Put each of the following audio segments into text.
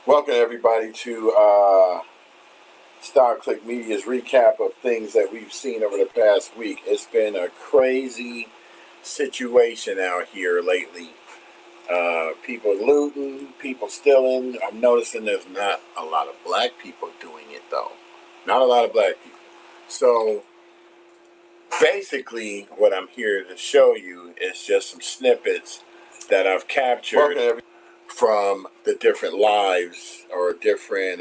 Welcome everybody to Star Click Media's recap of things that we've seen over the past week. It's been a crazy situation out here lately. People looting, people stealing. I'm noticing there's not a lot of black people doing it though. Not a lot of black people. So basically what I'm here to show you is just some snippets that I've captured from the different lives or different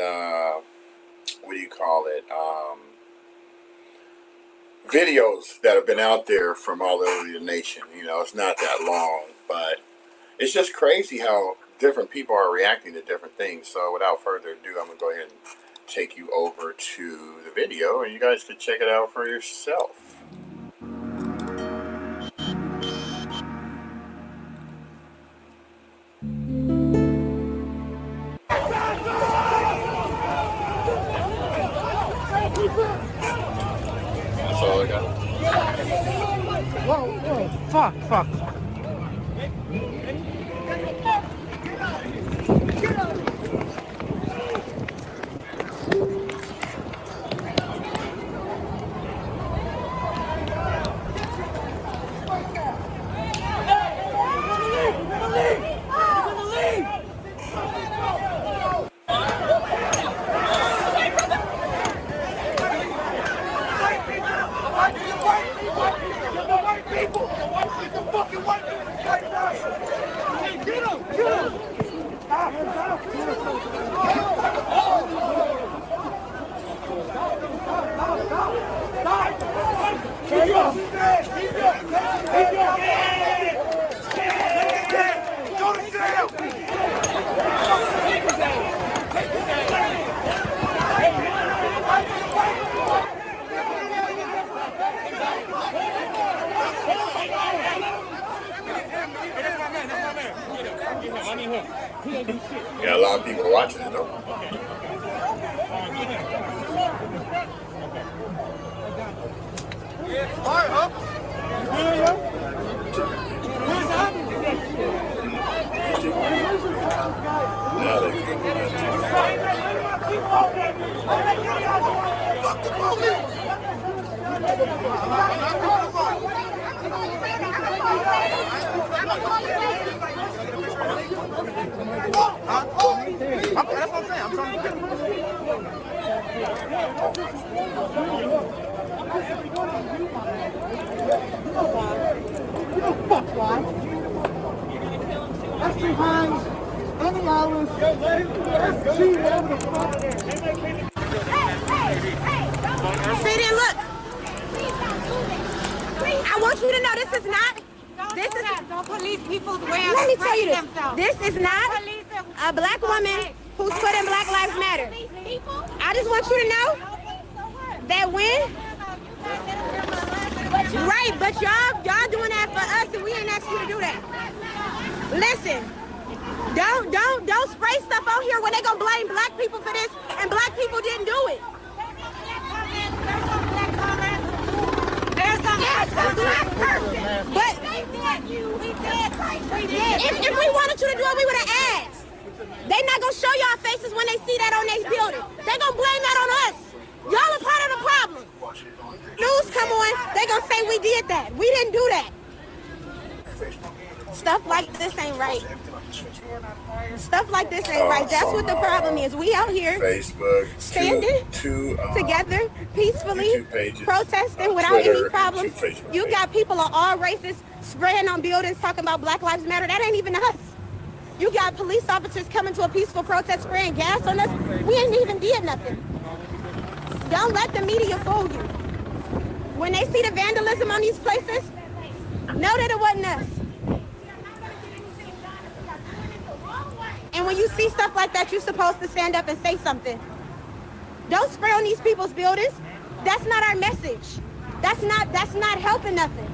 what do you call it, videos that have been out there from all over the nation. You know, it's not that long, but it's just crazy how different people are reacting to different things. So without further ado, I'm gonna go ahead and take you over to the video and you guys can check it out for yourself. That's all I got. Whoa, fuck. Yeah, a lot of people watching it though. That's what I'm saying. I'm trying to that's behind any hours. See then, look. I want you to know this is not. Don't police people's way of Let me tell you this. themselves. This is not a black woman who's put in Black Lives Matter. I just want you to know that when, right, but y'all doing that for us and we ain't asked you to do that. Listen, don't spray stuff out here when they gonna blame black people for this and black people didn't do it. There's a black person. But We did. if we wanted you to do it, we would have asked. They not gonna show y'all faces when they see that on their building. They gonna blame that on us. Y'all are part of the problem. News come on, they gonna say we did that. We didn't do that. Stuff like this ain't right. Stuff like this ain't right. That's what the problem is. We out here Facebook, standing together peacefully, protesting without Twitter, any problems. You got people of all races spraying on buildings talking about Black Lives Matter. That ain't even us. You got police officers coming to a peaceful protest spraying gas on us. We ain't even did nothing. Don't let the media fool you. When they see the vandalism on these places, know that it wasn't us. And when you see stuff like that, you're supposed to stand up and say something. Don't spray on these people's buildings. That's not our message. That's not helping nothing.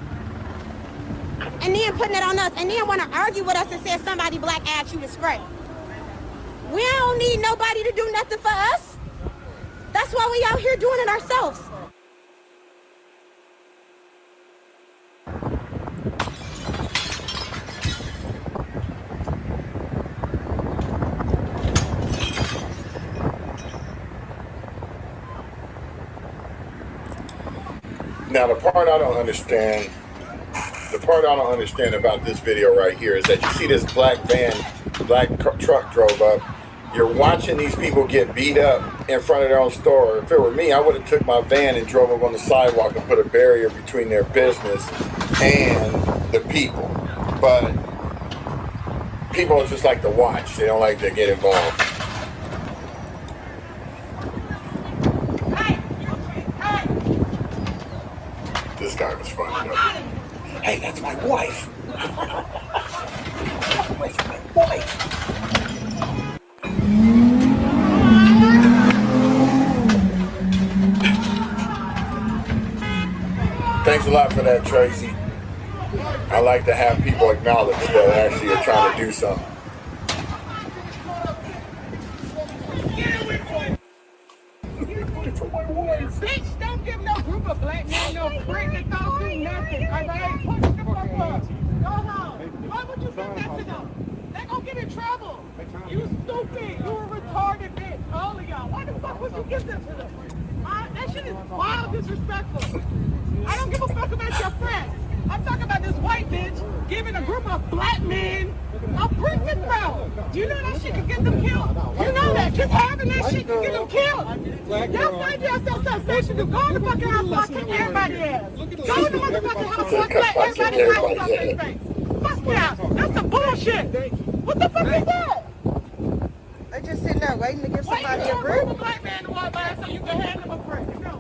And then putting it on us, and then want to argue with us and say somebody black asked you to spray. We don't need nobody to do nothing for us. That's why we out here doing it ourselves. Now the part I don't understand, about this video right here is that you see this black truck drove up. You're watching these people get beat up in front of their own store. If it were me, I would have took my van and drove up on the sidewalk and put a barrier between their business and the people. But people just like to watch. They don't like to get involved. This guy was funny though. Hey, that's my wife. Where's my wife? Thanks a lot for that, Tracy. I like to have people acknowledge that actually are trying to do something. Bitch, don't give no group of black men no prick that don't do nothing. Alright? Push the fuck up. Go home. Why would you do that to them? They gonna get in trouble. You stupid. You a retarded bitch. All of y'all. Why the fuck would you give them to them? That shit is wild disrespectful. I don't give a fuck about your friends. I'm talking about this white bitch giving a group of black men a prickly throw. Do you know that shit can get them killed? You know that. Just having that shit can get them killed. Y'all find yourself so station to go in the fucking house while I kick everybody's ass. Go in the motherfucking house while I let everybody right in their face. Bust me out. That's some bullshit. What the fuck is that? They just sitting there waiting to give somebody a Wait brick. for a black man to walk by so you can hand him a brick. No.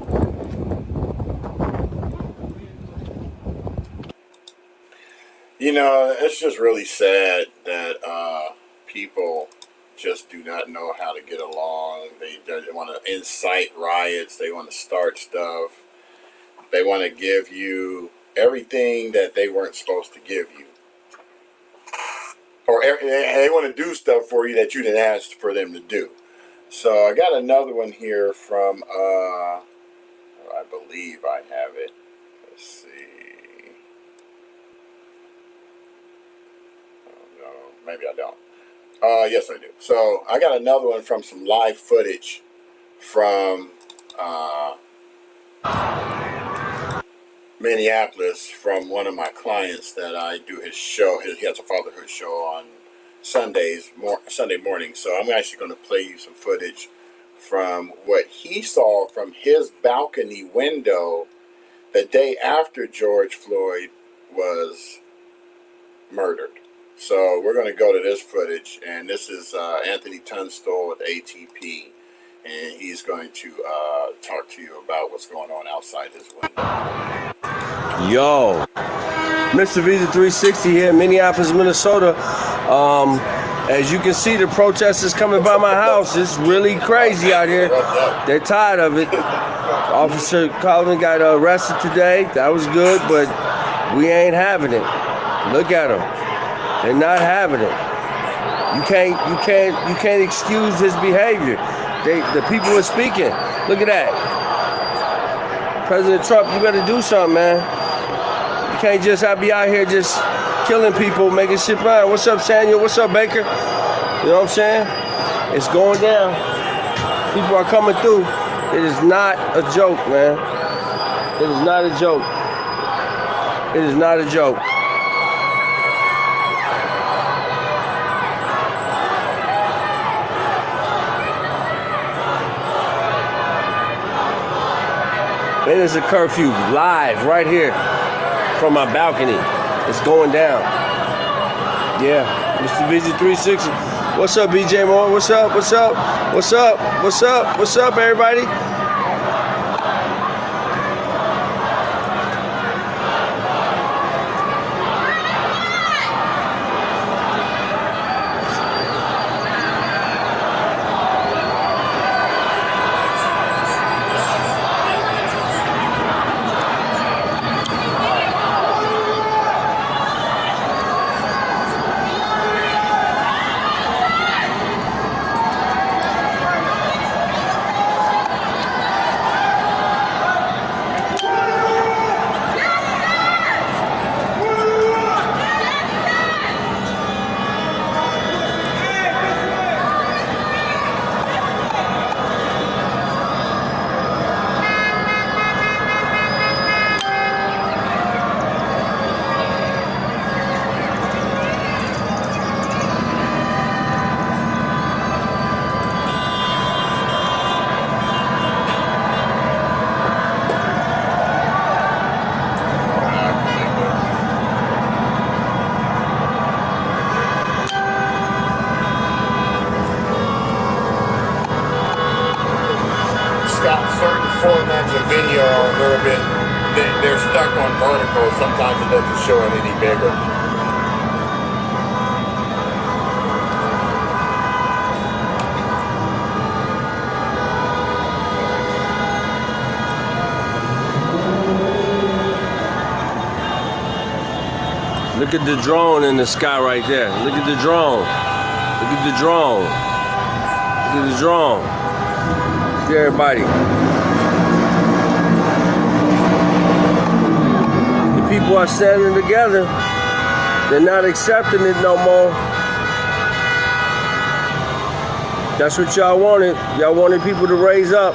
You know, it's just really sad that people just do not know how to get along. They want to incite riots. They want to start stuff. They want to give you everything that they weren't supposed to give you. Or they want to do stuff for you that you didn't ask for them to do. So I got another one here from, I believe I have it. Let's see. Maybe I don't. Yes, I do. So I got another one from some live footage from Minneapolis from one of my clients that I do his show. He has a fatherhood show on Sunday morning. So I'm actually going to play you some footage from what he saw from his balcony window the day after George Floyd was murdered. So we're going to go to this footage, and this is Anthony Tunstall with ATP, and he's going to talk to you about what's going on outside his window. Yo, Mr. Visa 360 here in Minneapolis, Minnesota. As you can see, the protesters coming by my house. It's really crazy out here. They're tired of it. Officer Colvin got arrested today. That was good, but we ain't having it. Look at them. They're not having it. You can't excuse his behavior. The people are speaking. Look at that. President Trump, you better do something, man. You can't just be out here just killing people, making shit fine. What's up, Samuel? What's up, Baker? You know what I'm saying? It's going down. People are coming through. It is not a joke, man. It is not a joke. It is not a joke. It is a curfew live right here from my balcony. It's going down. Yeah, Mr. VG 360. What's up, BJ Moore? What's up? What's up? What's up? What's up? What's up, everybody? formats of video are a little bit, they're stuck on vertical. Sometimes it doesn't show it any bigger. Look at the drone in the sky right there. Look at the drone. Look at the drone. Look at the drone. Look at everybody. The people are standing together. They're not accepting it no more. That's what y'all wanted. Y'all wanted people to raise up.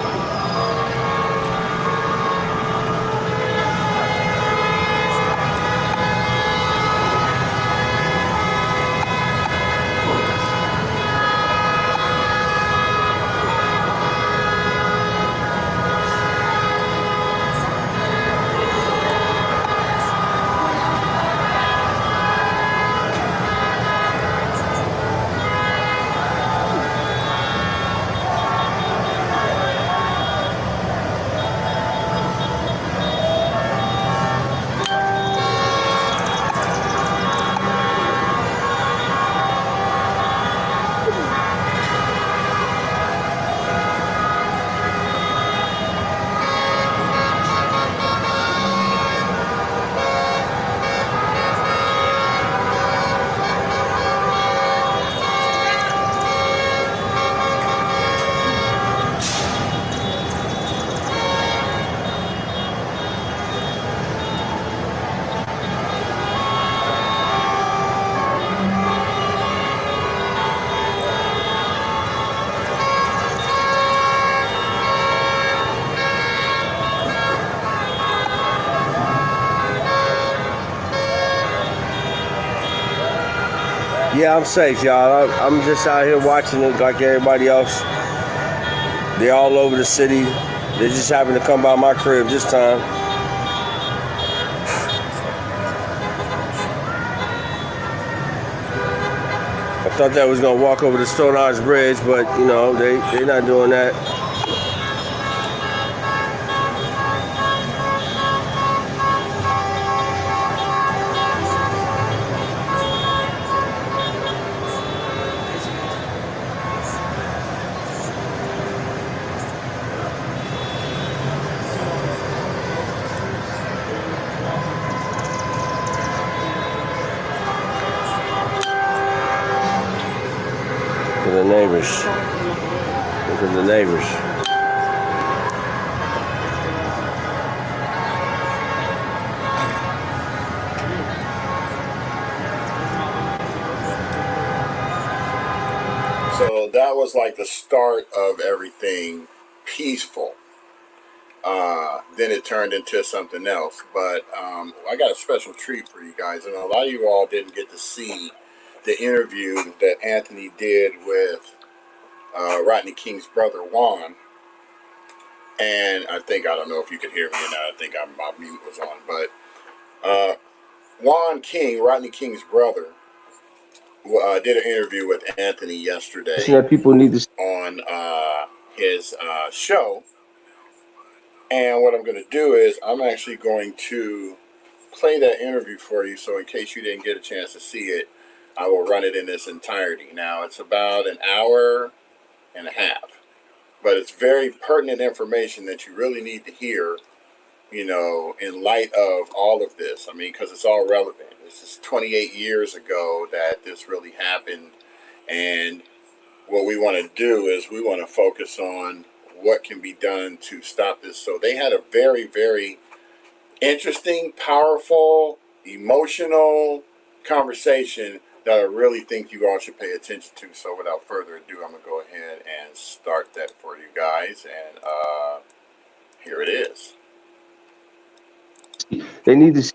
Yeah, I'm safe, y'all. I'm just out here watching it like everybody else. They're all over the city. They just happen to come by my crib this time. I thought that was gonna walk over the Stone Arch Bridge, but you know, they're not doing that. Look at the neighbors. Look at the neighbors. So that was like the start of everything peaceful. Then it turned into something else. But I got a special treat for you guys. And a lot of you all didn't get to see the interview that Anthony did with Rodney King's brother, Juan. And I don't know if you could hear me or not. I think my mute was on. But Juan King, Rodney King's brother, did an interview with Anthony yesterday People need to on his show. And what I'm going to do is I'm actually going to play that interview for you. So in case you didn't get a chance to see it, I will run it in its entirety. Now, it's about an hour and a half. But it's very pertinent information that you really need to hear, you know, in light of all of this. I mean, because it's all relevant. This is 28 years ago that this really happened. And what we want to do is we want to focus on what can be done to stop this. So they had a very, very interesting, powerful, emotional conversation that I really think you all should pay attention to. So without further ado, I'm going to go ahead and start that for you guys. And here it is. They need to see.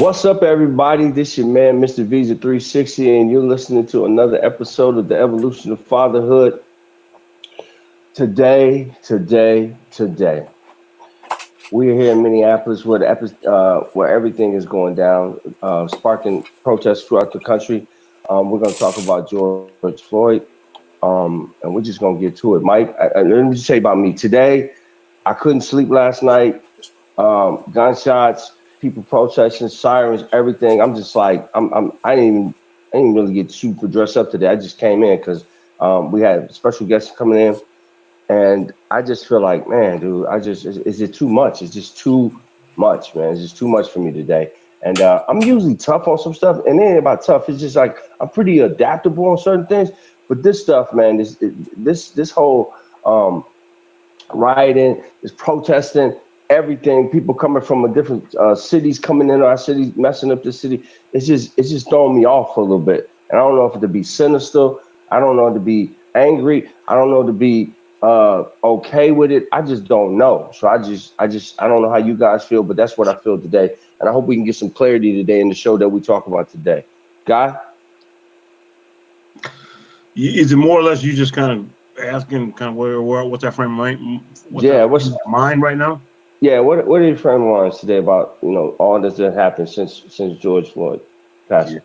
What's up, everybody? This your man, Mr. Visa 360, and you're listening to another episode of the Evolution of Fatherhood. Today, we're here in Minneapolis, where everything is going down, sparking protests throughout the country. We're going to talk about George Floyd, and we're just going to get to it. Mike, let me just say about me. Today, I couldn't sleep last night. Gunshots, people protesting, sirens, everything. I'm just like, I didn't even really get super dressed up today. I just came in because we had special guests coming in, and I just feel like, man, dude, is it too much? It's just too much, man. It's just too much for me today. And I'm usually tough on some stuff, and it ain't about tough. It's just like I'm pretty adaptable on certain things. But this stuff, man, this whole rioting, this protesting, everything. People coming from a different cities coming in our city, messing up the city. It's just throwing me off a little bit. And I don't know if it to be sinister. I don't know to be angry. I don't know to be okay with it. I just don't know. So I don't know how you guys feel, but that's what I feel today. And I hope we can get some clarity today in the show that we talk about today. Guy? Is it more or less you just kind of asking kind of what's that frame of mind? What's mind right now? Yeah, what are your frame of minds today about, all this that happened since George Floyd passed? Yeah.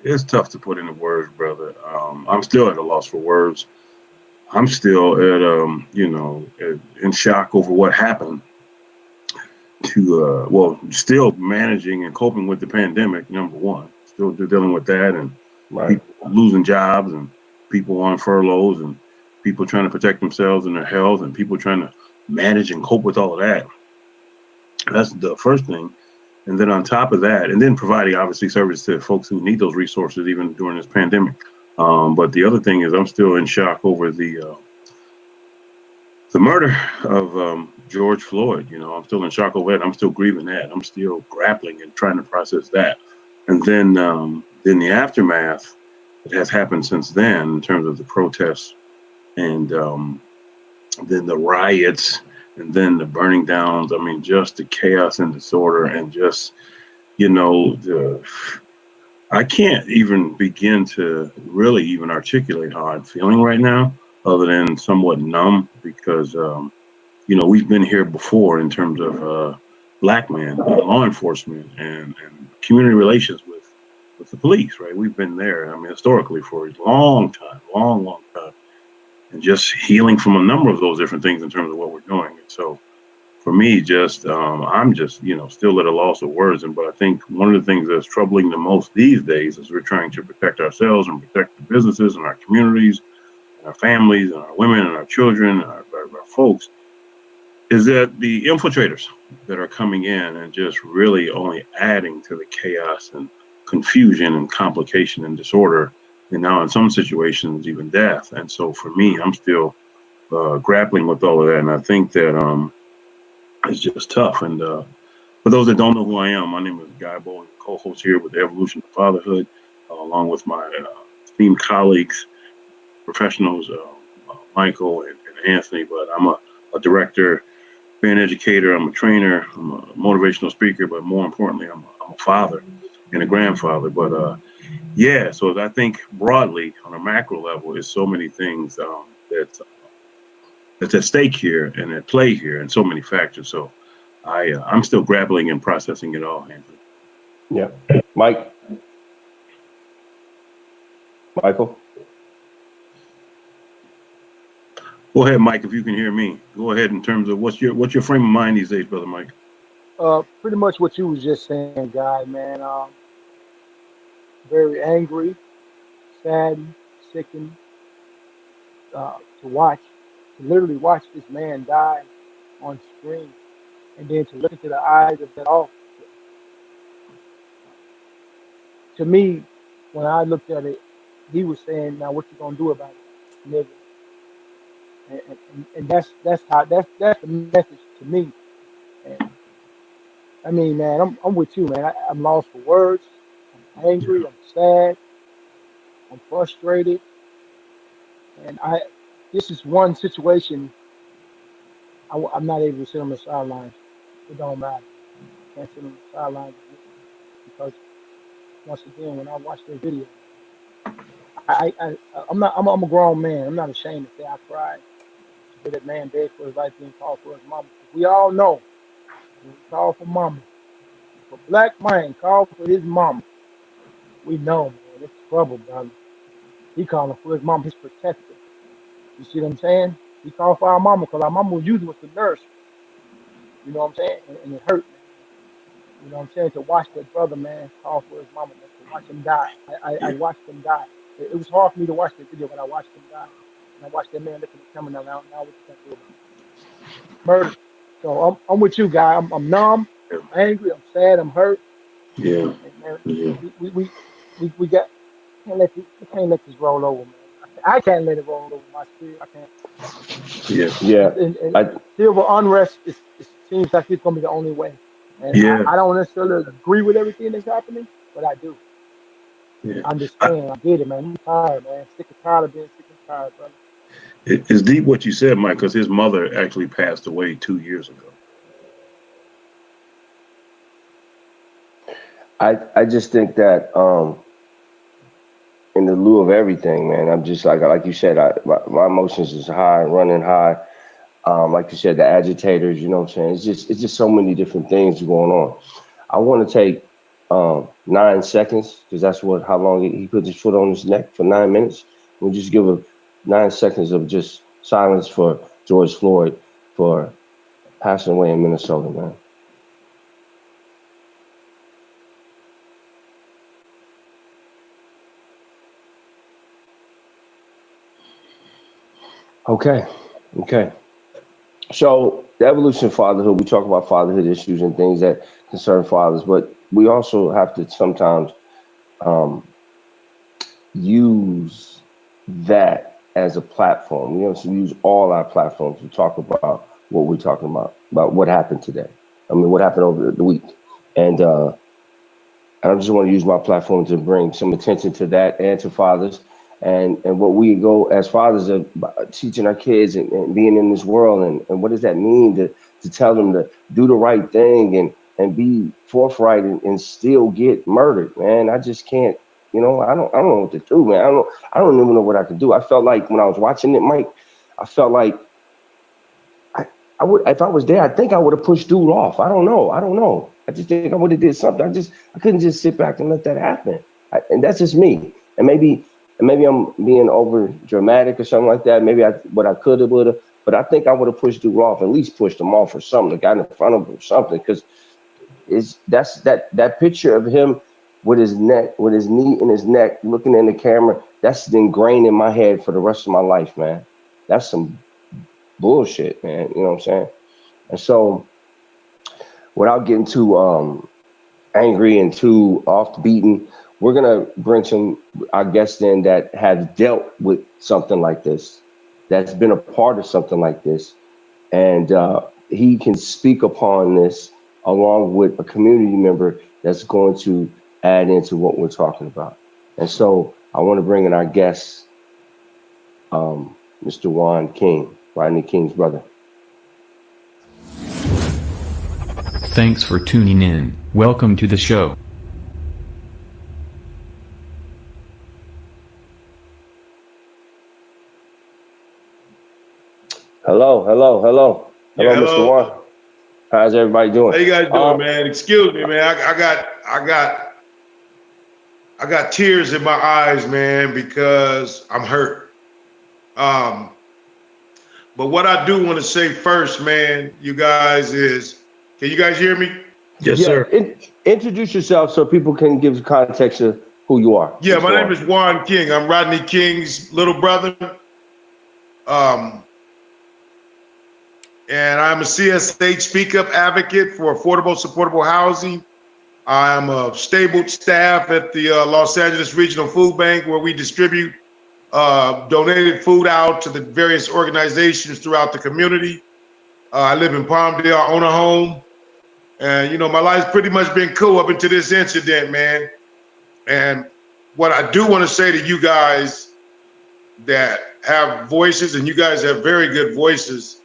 It's tough to put into words, brother. I'm still at a loss for words. I'm still in shock over what happened still managing and coping with the pandemic, number one. Still dealing with that, and right. People losing jobs, and people on furloughs, and people trying to protect themselves and their health, and people trying to manage and cope with all of that. That's the first thing. And then on top of that, and then providing obviously service to folks who need those resources even during this pandemic. But the other thing is I'm still in shock over the murder of George Floyd. I'm still in shock over that. I'm still grieving that. I'm still grappling and trying to process that. And then the aftermath that has happened since then in terms of the protests and then the riots and then the burning downs. I mean, just the chaos and disorder and just, I can't even begin to really even articulate how I'm feeling right now, other than somewhat numb, because, we've been here before in terms of black men, law enforcement and community relations with the police, right? We've been there, historically for a long time, long time, and just healing from a number of those different things in terms of what we're doing. And so for me, I'm just, still at a loss of words. But I think one of the things that's troubling the most these days is we're trying to protect ourselves and protect the businesses and our communities and our families and our women and our children and our folks, is that the infiltrators that are coming in and just really only adding to the chaos and confusion and complication and disorder, and now in some situations even death. And so for me, I'm still grappling with all of that, and I think that it's just tough. And for those that don't know who I am, my name is Guy Bowen, co-host here with the Evolution of Fatherhood, along with my esteemed colleagues, professionals, Michael and Anthony. But I'm a director, an educator, I'm a trainer, I'm a motivational speaker, but more importantly, I'm a father and a grandfather. But so I think broadly on a macro level, there's so many things that's at stake here and at play here, and so many factors. So I'm still grappling and processing it all, Anthony. Yeah. Michael? Go ahead, Mike, if you can hear me. Go ahead in terms of what's your frame of mind these days, brother Mike? Pretty much what you was just saying, Guy, man. Very angry, saddened, sickened to literally watch this man die on screen, and then to look into the eyes of that officer. To me, when I looked at it, he was saying, "Now, what you gonna do about it, nigga?" And that's the message to me. And I mean, man, I'm with you, man. I'm lost for words. I'm angry. I'm sad. I'm frustrated. And this is one situation I'm not able to sit on the sidelines. It don't matter. I can't sit on the sidelines. because once again, when I watch their video, I'm a grown man. I'm not ashamed to say I cried to hear that man beg for his life being called for his mama. We all know when we call for mama, if a black man called for his mama, we know, man, it's trouble, brother. He calling for his mom, his protector. You see what I'm saying? He called for our mama because our mama was usually was the nurse. You know what I'm saying? And it hurt, man. You know what I'm saying? To watch that brother, man, call for his mama, man, to watch him die. I watched him die. It was hard for me to watch the video, but I watched him die. And I watched that man looking at coming around. Now what you gonna do about it? Murder. So I'm with you, guy. I'm numb. I'm angry. I'm sad. I'm hurt. Yeah. And, man, Yeah. we got we can't let this roll over, man. I can't let it roll over my spirit. I can't. Yeah. Yeah. And civil unrest it seems like it's gonna be the only way. And Yeah. I don't necessarily agree with everything that's happening, but I do. Yeah. I understand. I get it, man. I'm tired, man. Sick and tired of being sick and tired, brother. It's deep what you said, Mike, because his mother actually passed away 2 years ago. I just think that in the lieu of everything, man, I'm just like you said, my emotions is high, running high. Like you said, the agitators, you know what I'm saying? It's just so many different things going on. I want to take 9 seconds because that's how long he put his foot on his neck for 9 minutes. We'll just give 9 seconds of just silence for George Floyd for passing away in Minnesota, man. Okay. So the evolution of fatherhood, we talk about fatherhood issues and things that concern fathers, but we also have to sometimes use that as a platform. We have to use all our platforms to talk about what we're talking about what happened today. I mean, what happened over the week. And I just want to use my platform to bring some attention to that and to fathers. And what we go as fathers of teaching our kids and being in this world and what does that mean to tell them to do the right thing and be forthright and still get murdered, man. I just can't, I don't know what to do, man. I don't even know what I can do. I felt like when I was watching it, Mike, I felt like I would, if I was there, I think I would have pushed dude off. I don't know. I just think I would have did something. I couldn't just sit back and let that happen. And that's just me. And maybe I'm being over dramatic or something like that. Maybe what I could have, would have, but I think I would have pushed dude off, at least pushed him off or something, got in front of him or something. Because that's that picture of him with his neck, with his knee in his neck, looking in the camera. That's ingrained in my head for the rest of my life, man. That's some bullshit, man. You know what I'm saying? And so, without getting too angry and too off the beaten, we're gonna bring our guests in that have dealt with something like this, that's been a part of something like this, and he can speak upon this along with a community member that's going to add into what we're talking about. And so, I want to bring in our guest, Mr. Juan King, Rodney King's brother. Thanks for tuning in. Welcome to the show. Hello, Yeah, Mr. hello. Juan. How's everybody doing? How you guys doing, man? Excuse me, man. I got tears in my eyes, man, because I'm hurt. But what I do want to say first, man, you guys is, can you guys hear me? Yes, Yeah, sir. introduce yourself so people can give context of who you are. Yeah, Mr. my name Juan. is Juan King. I'm Rodney King's little brother. And I'm a CSH Speak Up advocate for affordable, supportable housing. I'm a stable staff at the Los Angeles Regional Food Bank, where we distribute donated food out to the various organizations throughout the community. I live in Palmdale, I own a home. And, my life's pretty much been cool up until this incident, man. And what I do want to say to you guys that have voices, and you guys have very good voices,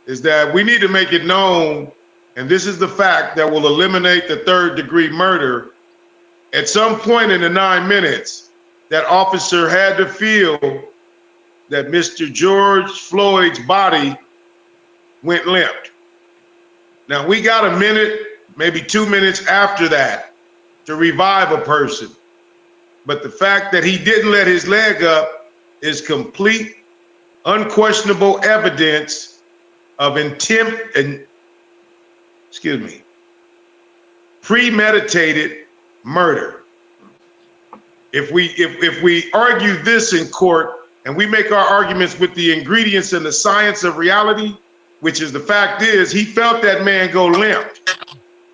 is that we need to make it known, and this is the fact that will eliminate the third-degree murder, At some point in the 9 minutes, that officer had to feel that Mr. George Floyd's body went limp. Now, we got a minute, maybe 2 minutes after that to revive a person. But the fact that he didn't let his leg up is complete, unquestionable evidence of intent and, premeditated murder. If we argue this in court and we make our arguments with the ingredients and the science of reality, which is the fact is he felt that man go limp.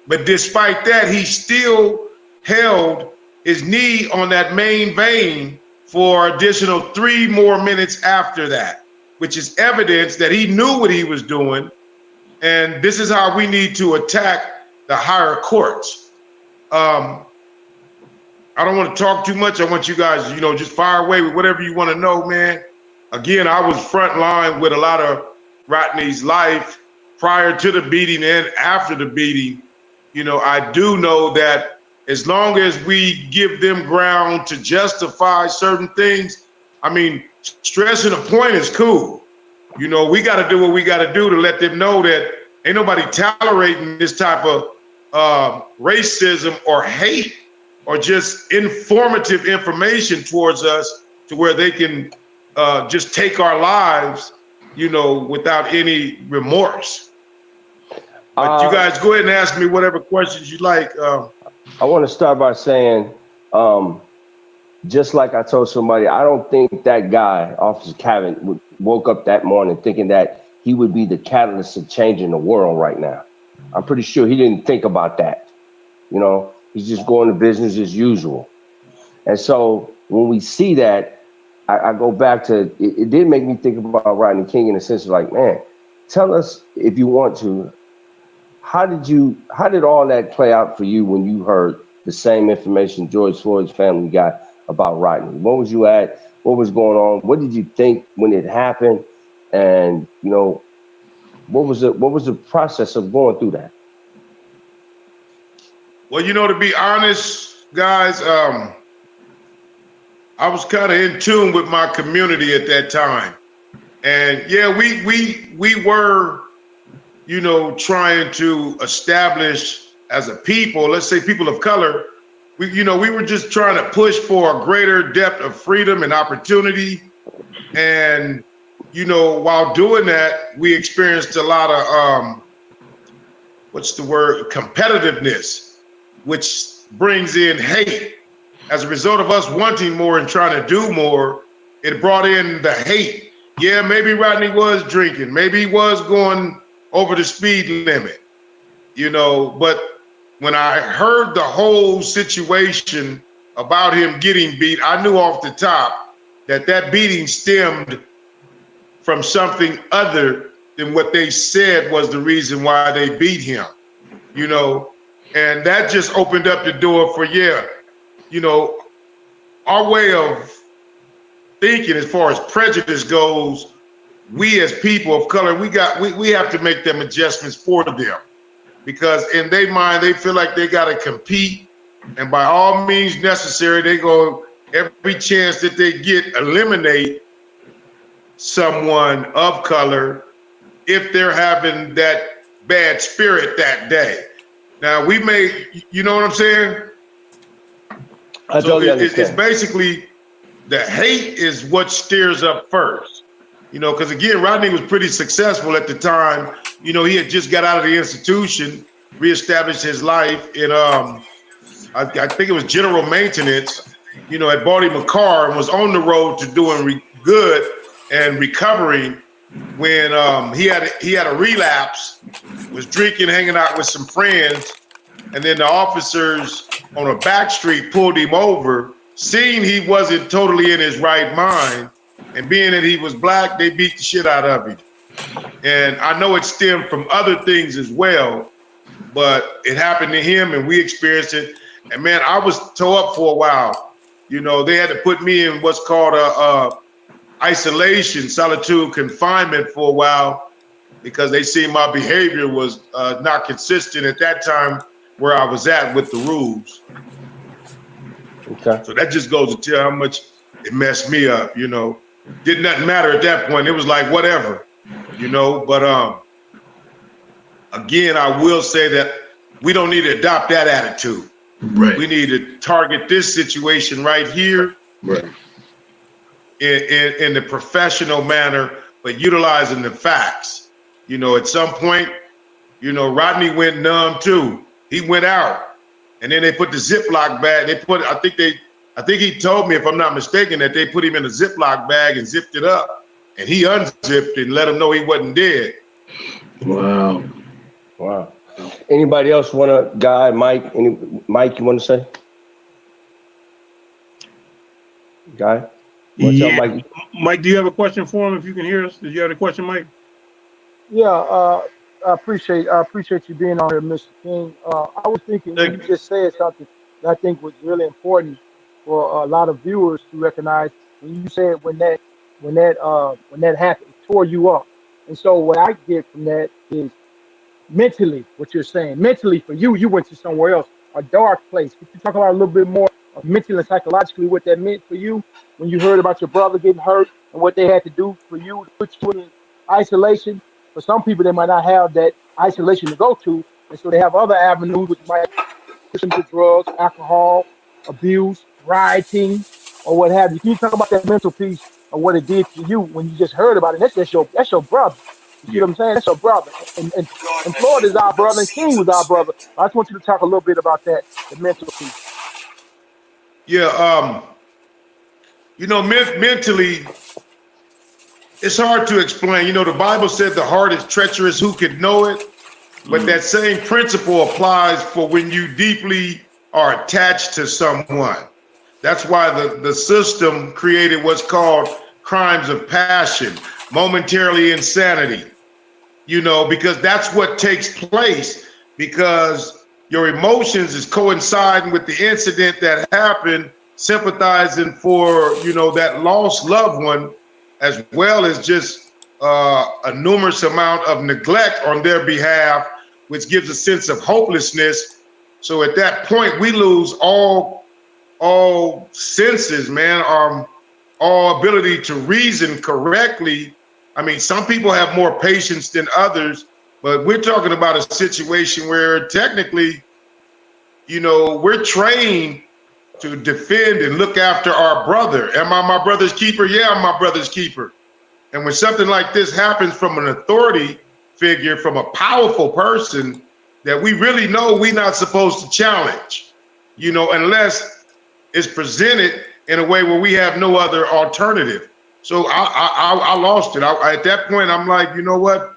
But despite that, he still held his knee on that main vein for additional 3 more minutes after that, which is evidence that he knew what he was doing. And this is how we need to attack the higher courts. I don't want to talk too much. I want you guys, just fire away with whatever you want to know, man. Again, I was front line with a lot of Rodney's life prior to the beating and after the beating. I do know that as long as we give them ground to justify certain things, stressing a point is cool. We got to do what we got to do to let them know that ain't nobody tolerating this type of racism or hate or just informative information towards us to where they can just take our lives, without any remorse. But you guys go ahead and ask me whatever questions you like. I want to start by saying, just like I told somebody, I don't think that guy, Officer Cavan, woke up that morning thinking that he would be the catalyst of changing the world right now. I'm pretty sure he didn't think about that. He's just going to business as usual. And so when we see that, I go back to, it did make me think about Rodney King in the sense of like, man, tell us if you want to, how did all that play out for you when you heard the same information George Floyd's family got about Rodney? What was you at? What was going on? What did you think when it happened? And, what was the process of going through that? Well, to be honest, guys, I was kind of in tune with my community at that time. And yeah, we were, trying to establish as a people, let's say people of color, we were just trying to push for a greater depth of freedom and opportunity. And, while doing that, we experienced a lot of, competitiveness, which brings in hate. As a result of us wanting more and trying to do more, it brought in the hate. Yeah, maybe Rodney was drinking. Maybe he was going over the speed limit, but when I heard the whole situation about him getting beat, I knew off the top that beating stemmed from something other than what they said was the reason why they beat him, and that just opened up the door for, our way of thinking as far as prejudice goes. We as people of color, we have to make them adjustments for them, because in their mind, they feel like they got to compete, and by all means necessary, they go every chance that they get, eliminate someone of color if they're having that bad spirit that day. Now, we may, you know what I'm saying? I totally understand. It's basically the hate is what steers up first. Because again, Rodney was pretty successful at the time. He had just got out of the institution, reestablished his life in, I think it was general maintenance, had bought him a car and was on the road to doing good and recovering when he had a relapse, was drinking, hanging out with some friends, and then the officers on a back street pulled him over, seeing he wasn't totally in his right mind, and being that he was black, they beat the shit out of him. And I know it stemmed from other things as well, but it happened to him and we experienced it. And man, I was toe up for a while. They had to put me in what's called a isolation, solitude confinement for a while, because they see my behavior was not consistent at that time where I was at with the rules. Okay. So that just goes to tell how much it messed me up, you know. Did nothing matter at that point. It was like whatever, you know. But again, I will say that we don't need to adopt that attitude. Right. We need to target this situation right here Right. in the professional manner, but utilizing the facts. You know, at some point, you know, Rodney went numb too. He went out. And then they put the Ziploc bag. I think he told me, if I'm not mistaken, that they put him in a Ziploc bag and zipped it up. And he unzipped it and let him know he wasn't dead. Wow. Wow. Anybody else want to, Guy, Mike, Mike, you want to say? Guy? Yeah. Mike? Mike, do you have a question for him? If you can hear us, did you have a question, Mike? Yeah, I appreciate you being on here, Mr. King. I was thinking when you just said something that I think was really important for a lot of viewers to recognize. When you said when that happened, it tore you up. And so what I get from that is mentally, what you're saying. Mentally, for you, you went to somewhere else, a dark place. Could you talk about a little bit more of mentally and psychologically what that meant for you when you heard about your brother getting hurt and what they had to do for you to put you in isolation? For some people, they might not have that isolation to go to, and so they have other avenues, which might push them to drugs, alcohol, abuse, rioting, or what have you. Can you talk about that mental piece of what it did to you when you just heard about it? That's your brother. You see what I'm saying? That's your brother. And Florida's our brother, and King was our brother. I just want you to talk a little bit about that, the mental piece. Yeah, you know, mentally, it's hard to explain. You know, the Bible said the heart is treacherous, who could know it? But that same principle applies for when you deeply are attached to someone. That's why the system created what's called crimes of passion, momentarily insanity, you know, because that's what takes place, because your emotions is coinciding with the incident that happened, sympathizing for, you know, that lost loved one, as well as just a numerous amount of neglect on their behalf, which gives a sense of hopelessness. So at that point, we lose all senses, man, all ability to reason correctly. I mean, some people have more patience than others, but we're talking about a situation where technically, you know, we're trained to defend and look after our brother. Am I my brother's keeper? Yeah, I'm my brother's keeper. And when something like this happens from an authority figure, from a powerful person that we really know we're not supposed to challenge, you know, unless it's presented in a way where we have no other alternative. So I lost it. At that point, I'm like, you know what?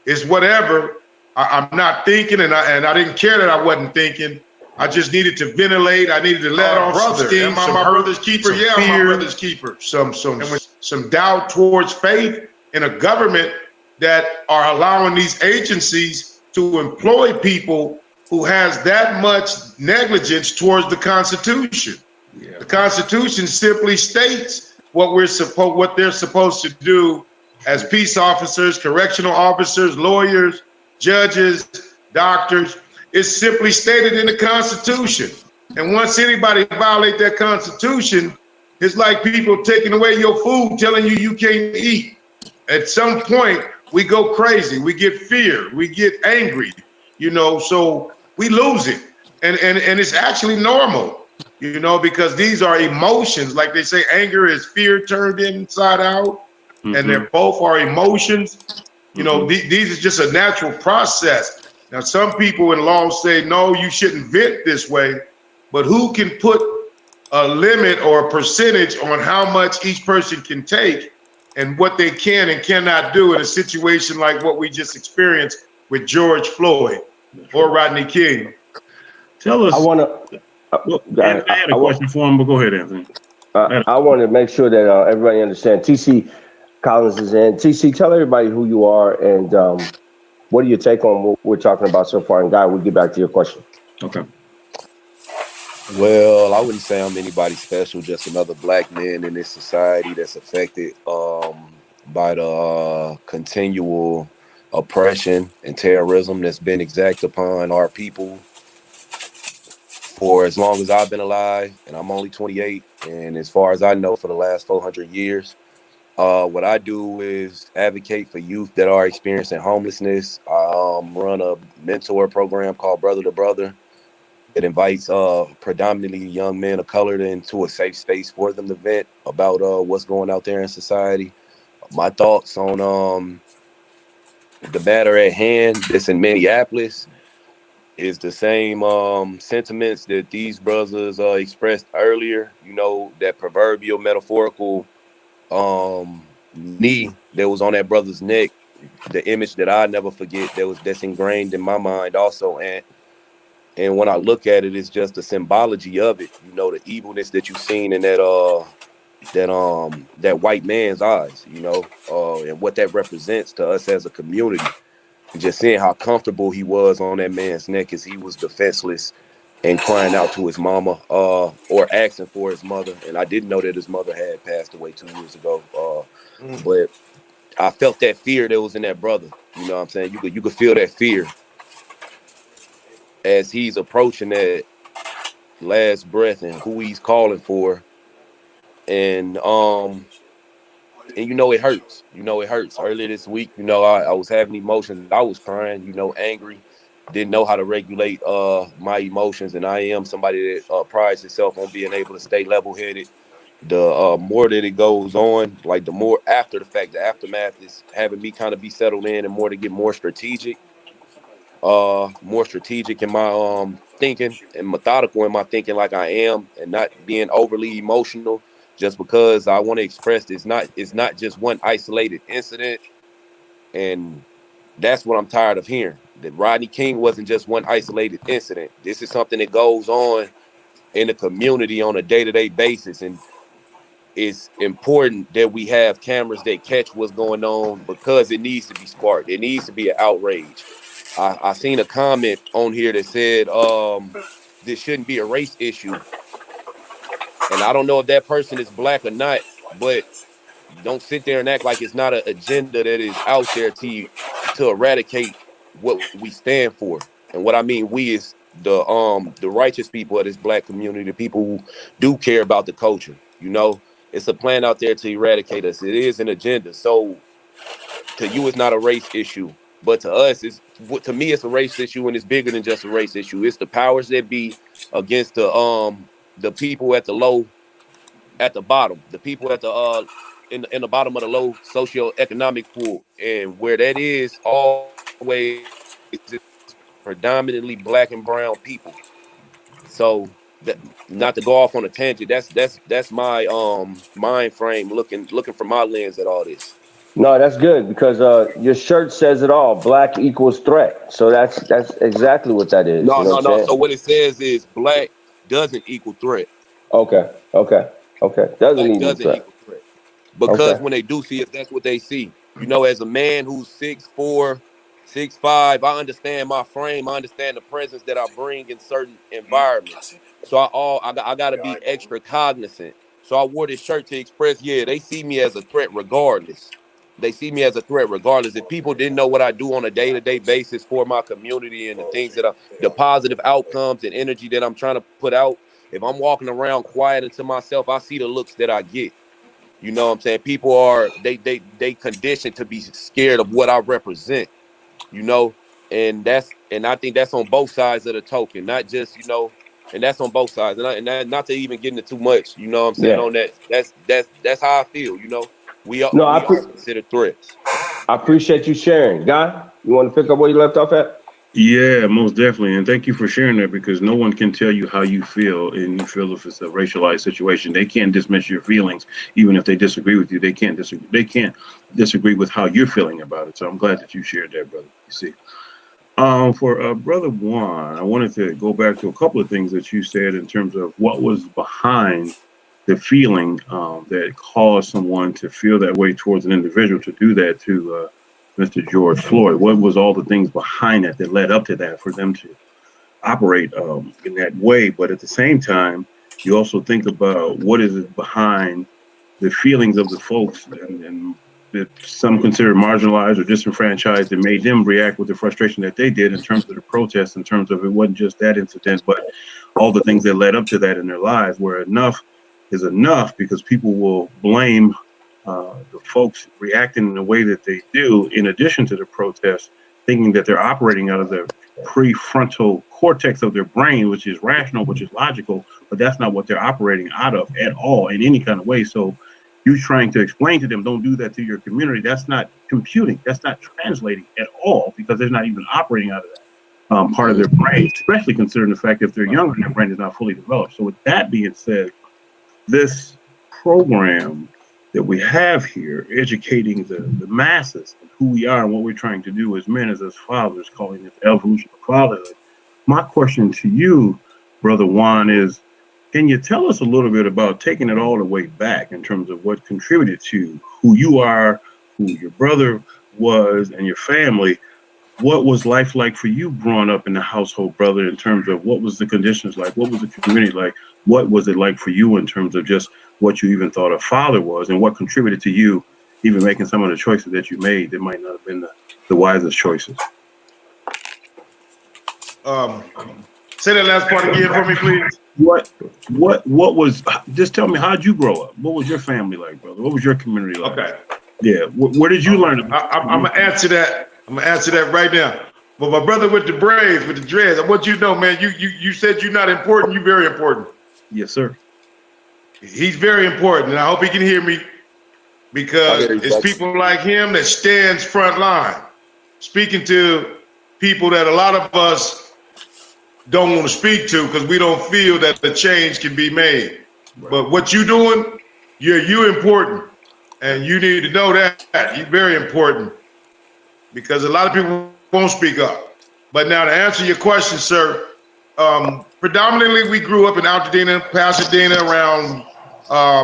It's whatever. I'm not thinking, and I didn't care that I wasn't thinking. I just needed to ventilate. I needed to let off some steam. Am I my brother's keeper? Yeah, I'm my brother's keeper. Some doubt towards faith in a government that are allowing these agencies to employ people who has that much negligence towards the Constitution. Yeah. The Constitution simply states what they're supposed to do as peace officers, correctional officers, lawyers, judges, doctors. It's simply stated in the Constitution. And once anybody violates that Constitution, it's like people taking away your food, telling you can't eat. At some point, we go crazy. We get fear. We get angry, you know, so we lose it. And it's actually normal, you know, because these are emotions. Like they say, anger is fear turned inside out. Mm-hmm. And they're both are emotions. You know, these is just a natural process. Now, some people in law say, no, you shouldn't vent this way. But who can put a limit or a percentage on how much each person can take and what they can and cannot do in a situation like what we just experienced with George Floyd or Rodney King? Tell us. I had a question for him, but go ahead, Anthony. I want to make sure that everybody understands. TC Collins is in. TC, tell everybody who you are and what do you take on what we're talking about so far? And Guy, we'll get back to your question. Okay. Well, I wouldn't say I'm anybody special, just another black man in this society that's affected by the continual oppression and terrorism that's been exacted upon our people for as long as I've been alive, and I'm only 28. And as far as I know, for the last 400 years, what I do is advocate for youth that are experiencing homelessness. I run a mentor program called Brother to Brother that invites predominantly young men of color into a safe space for them to vent about what's going out there in society. My thoughts on the matter at hand that's in Minneapolis is the same sentiments that these brothers expressed earlier. You know, that proverbial metaphorical knee that was on that brother's neck, the image that I never forget that's ingrained in my mind also. And when I look at it, it's just the symbology of it. You know, the evilness that you seen in that white man's eyes, you know, and what that represents to us as a community. And just seeing how comfortable he was on that man's neck as he was defenseless and crying out to his mama, or asking for his mother. And I didn't know that his mother had passed away 2 years ago. But I felt that fear that was in that brother. You know what I'm saying? You could feel that fear as he's approaching that last breath and who he's calling for. And and you know it hurts. You know it hurts. Earlier this week, you know, I was having emotions. I was crying, you know, angry. Didn't know how to regulate my emotions. And I am somebody that prides itself on being able to stay level-headed. The more that it goes on, like the more after the fact, the aftermath is having me kind of be settled in and more to get more strategic in my thinking and methodical in my thinking, like I am, and not being overly emotional just because I want to express it's not just one isolated incident. And that's what I'm tired of hearing, that Rodney King wasn't just one isolated incident. This is something that goes on in the community on a day-to-day basis. And it's important that we have cameras that catch what's going on, because it needs to be sparked. It needs to be an outrage. I seen a comment on here that said this shouldn't be a race issue. And I don't know if that person is black or not, but don't sit there and act like it's not an agenda that is out there to eradicate what we stand for. And what I mean we is the righteous people of this black community, the people who do care about the culture. You know, it's a plan out there to eradicate us. It is an agenda. So to you, it's not a race issue, but to us, to me, it's a race issue, and it's bigger than just a race issue. It's the powers that be against the people at the low, at the bottom, the people at the in the bottom of the low socioeconomic pool, and where that is always predominantly black and brown people. So that, not to go off on a tangent, that's my mind frame looking from my lens at all this. No, that's good because your shirt says it all. Black equals threat. So that's exactly what that is. You know what I'm No. saying? So what it says is black doesn't equal threat. Okay. Doesn't Black equal doesn't threat. equal threat. Because Okay. when they do see us, that's what they see. You know, as a man who's 6'4", 6'5", I understand my frame. I understand the presence that I bring in certain environments. So I got to be extra cognizant. So I wore this shirt to express, yeah, they see me as a threat regardless. They see me as a threat regardless. If people didn't know what I do on a day-to-day basis for my community and the things the positive outcomes and energy that I'm trying to put out, if I'm walking around quiet into myself, I see the looks that I get. You know what I'm saying? People are they conditioned to be scared of what I represent, you know, and I think that's on both sides of the token, not just, you know, and that's on both sides. And that, not to even get into too much, you know what I'm saying, Yeah. on that. That's how I feel, you know. No, We are considered threats. I appreciate you sharing. Guy, you want to pick up where you left off at? Yeah, most definitely. And thank you for sharing that, because no one can tell you how you feel, and you feel if it's a racialized situation. They can't dismiss your feelings, even if they disagree with you. They can't disagree. They can't disagree with how you're feeling about it. So I'm glad that you shared that, brother. You see, for brother Juan, I wanted to go back to a couple of things that you said in terms of what was behind the feeling that caused someone to feel that way towards an individual, to do that to Mr. George Floyd. What was all the things behind that led up to that for them to operate in that way? But at the same time, you also think about what is it behind the feelings of the folks, and that some consider marginalized or disenfranchised, that made them react with the frustration that they did in terms of the protests, in terms of it wasn't just that incident, but all the things that led up to that in their lives, where enough is enough, because people will blame the folks reacting in the way that they do, in addition to the protests, thinking that they're operating out of the prefrontal cortex of their brain, which is rational, which is logical, but that's not what they're operating out of at all in any kind of way. So you trying to explain to them, don't do that to your community, that's not computing, that's not translating at all, because they're not even operating out of that part of their brain, especially considering the fact that if they're younger and their brain is not fully developed. So with that being said, this program that we have here, educating the masses of who we are and what we're trying to do as men, as fathers, calling it the evolution of fatherhood. My question to you, Brother Juan, is, can you tell us a little bit about taking it all the way back in terms of what contributed to who you are, who your brother was, and your family? What was life like for you growing up in the household, brother, in terms of what was the conditions like? What was the community like? What was it like for you in terms of just what you even thought a father was, and what contributed to you even making some of the choices that you made that might not have been the wisest choices? Say that last part again for me, please. What was, just tell me, how'd you grow up? What was your family like, brother? What was your community like? Okay. Yeah, where did you learn? I'm gonna answer that. I'm gonna answer that right now. But my brother with the braids, with the dreads, I want you to know, man, you said you're not important. You're very important. Yes, sir. He's very important, and I hope he can hear me, because it's people like him that stands front line, speaking to people that a lot of us don't want to speak to, because we don't feel that the change can be made. Right. But what you're doing, you're important, and you need to know that you're very important, because a lot of people won't speak up. But now to answer your question, sir, predominantly we grew up in Altadena, Pasadena, around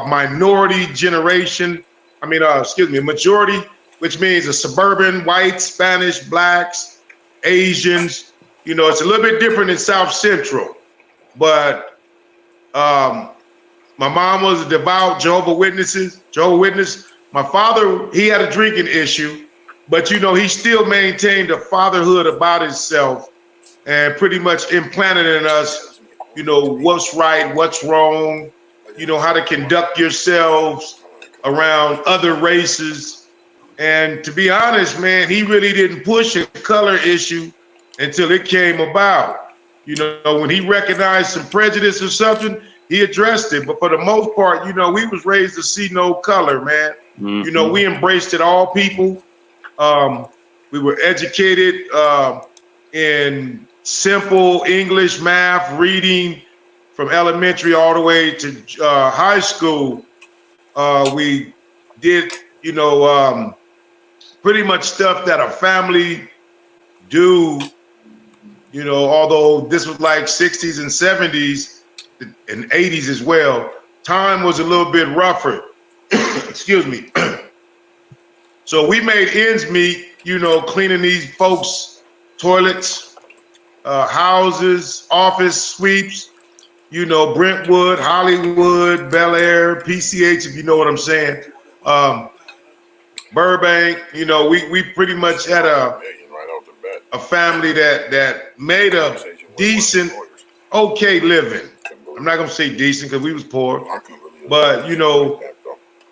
minority generation. Majority, which means a suburban, white, Spanish, blacks, Asians. You know, it's a little bit different in South Central. But my mom was a devout Jehovah's Witness. My father, he had a drinking issue, but you know, he still maintained a fatherhood about himself, and pretty much implanted in us, you know, what's right, what's wrong, you know, how to conduct yourselves around other races. And to be honest, man, he really didn't push a color issue until it came about. You know, when he recognized some prejudice or something, he addressed it. But for the most part, you know, we was raised to see no color, man. Mm-hmm. You know, we embraced it, all people. We were educated in simple English, math, reading from elementary all the way to high school. We did, you know, pretty much stuff that a family do, you know, although this was like 60s and 70s and 80s as well. Time was a little bit rougher. Excuse me. So we made ends meet, you know, cleaning these folks' toilets, houses, office sweeps, you know, Brentwood, Hollywood, Bel Air, PCH, if you know what I'm saying. Burbank, you know, we pretty much had a family that made a decent, okay living. I'm not gonna say decent because we was poor, but you know,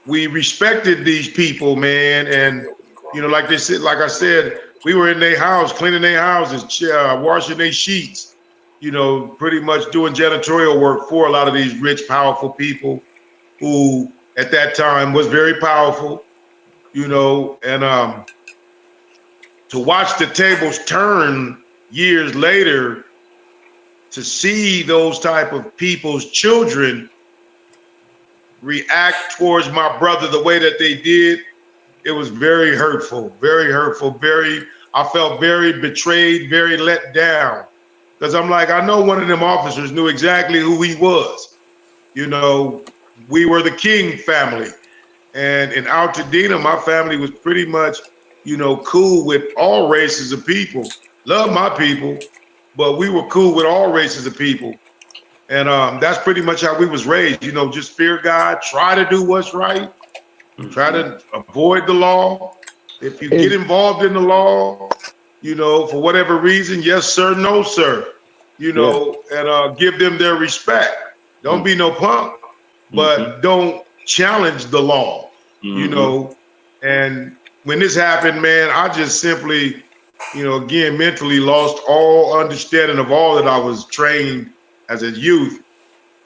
we respected these people, man. And you know, like they said, like I said, we were in their house, cleaning their houses, washing their sheets, you know, pretty much doing janitorial work for a lot of these rich, powerful people who at that time was very powerful, you know. And to watch the tables turn years later, to see those type of people's children react towards my brother the way that they did, it was very hurtful, I felt very betrayed, very let down. Because I'm like, I know one of them officers knew exactly who he was. You know, we were the King family. And in Altadena, my family was pretty much, you know, cool with all races of people. Love my people, but we were cool with all races of people. And that's pretty much how we was raised, you know, just fear God, try to do what's right, try to avoid the law. If you get involved in the law, you know, for whatever reason, yes, sir, no, sir. you know, and give them their respect. Don't be no punk, but don't challenge the law, you know. And when this happened, man, I just simply, you know, again, mentally lost all understanding of all that I was trained as a youth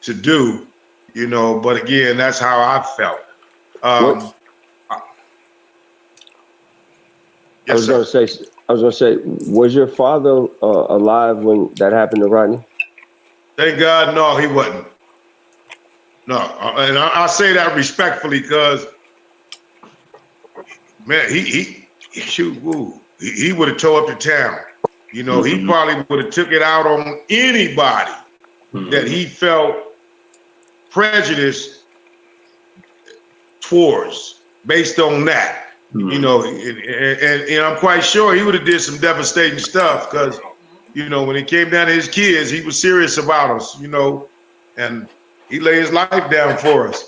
to do, you know. But again, that's how I felt. I was gonna say, was your father alive when that happened to Rodney? Thank God, no, he wasn't. No, and I say that respectfully because, man, he would have tore up the town. You know, he probably would have took it out on anybody that he felt prejudice towards based on that. You know, and I'm quite sure he would have did some devastating stuff because, you know, when it came down to his kids, he was serious about us, you know, and he laid his life down for us,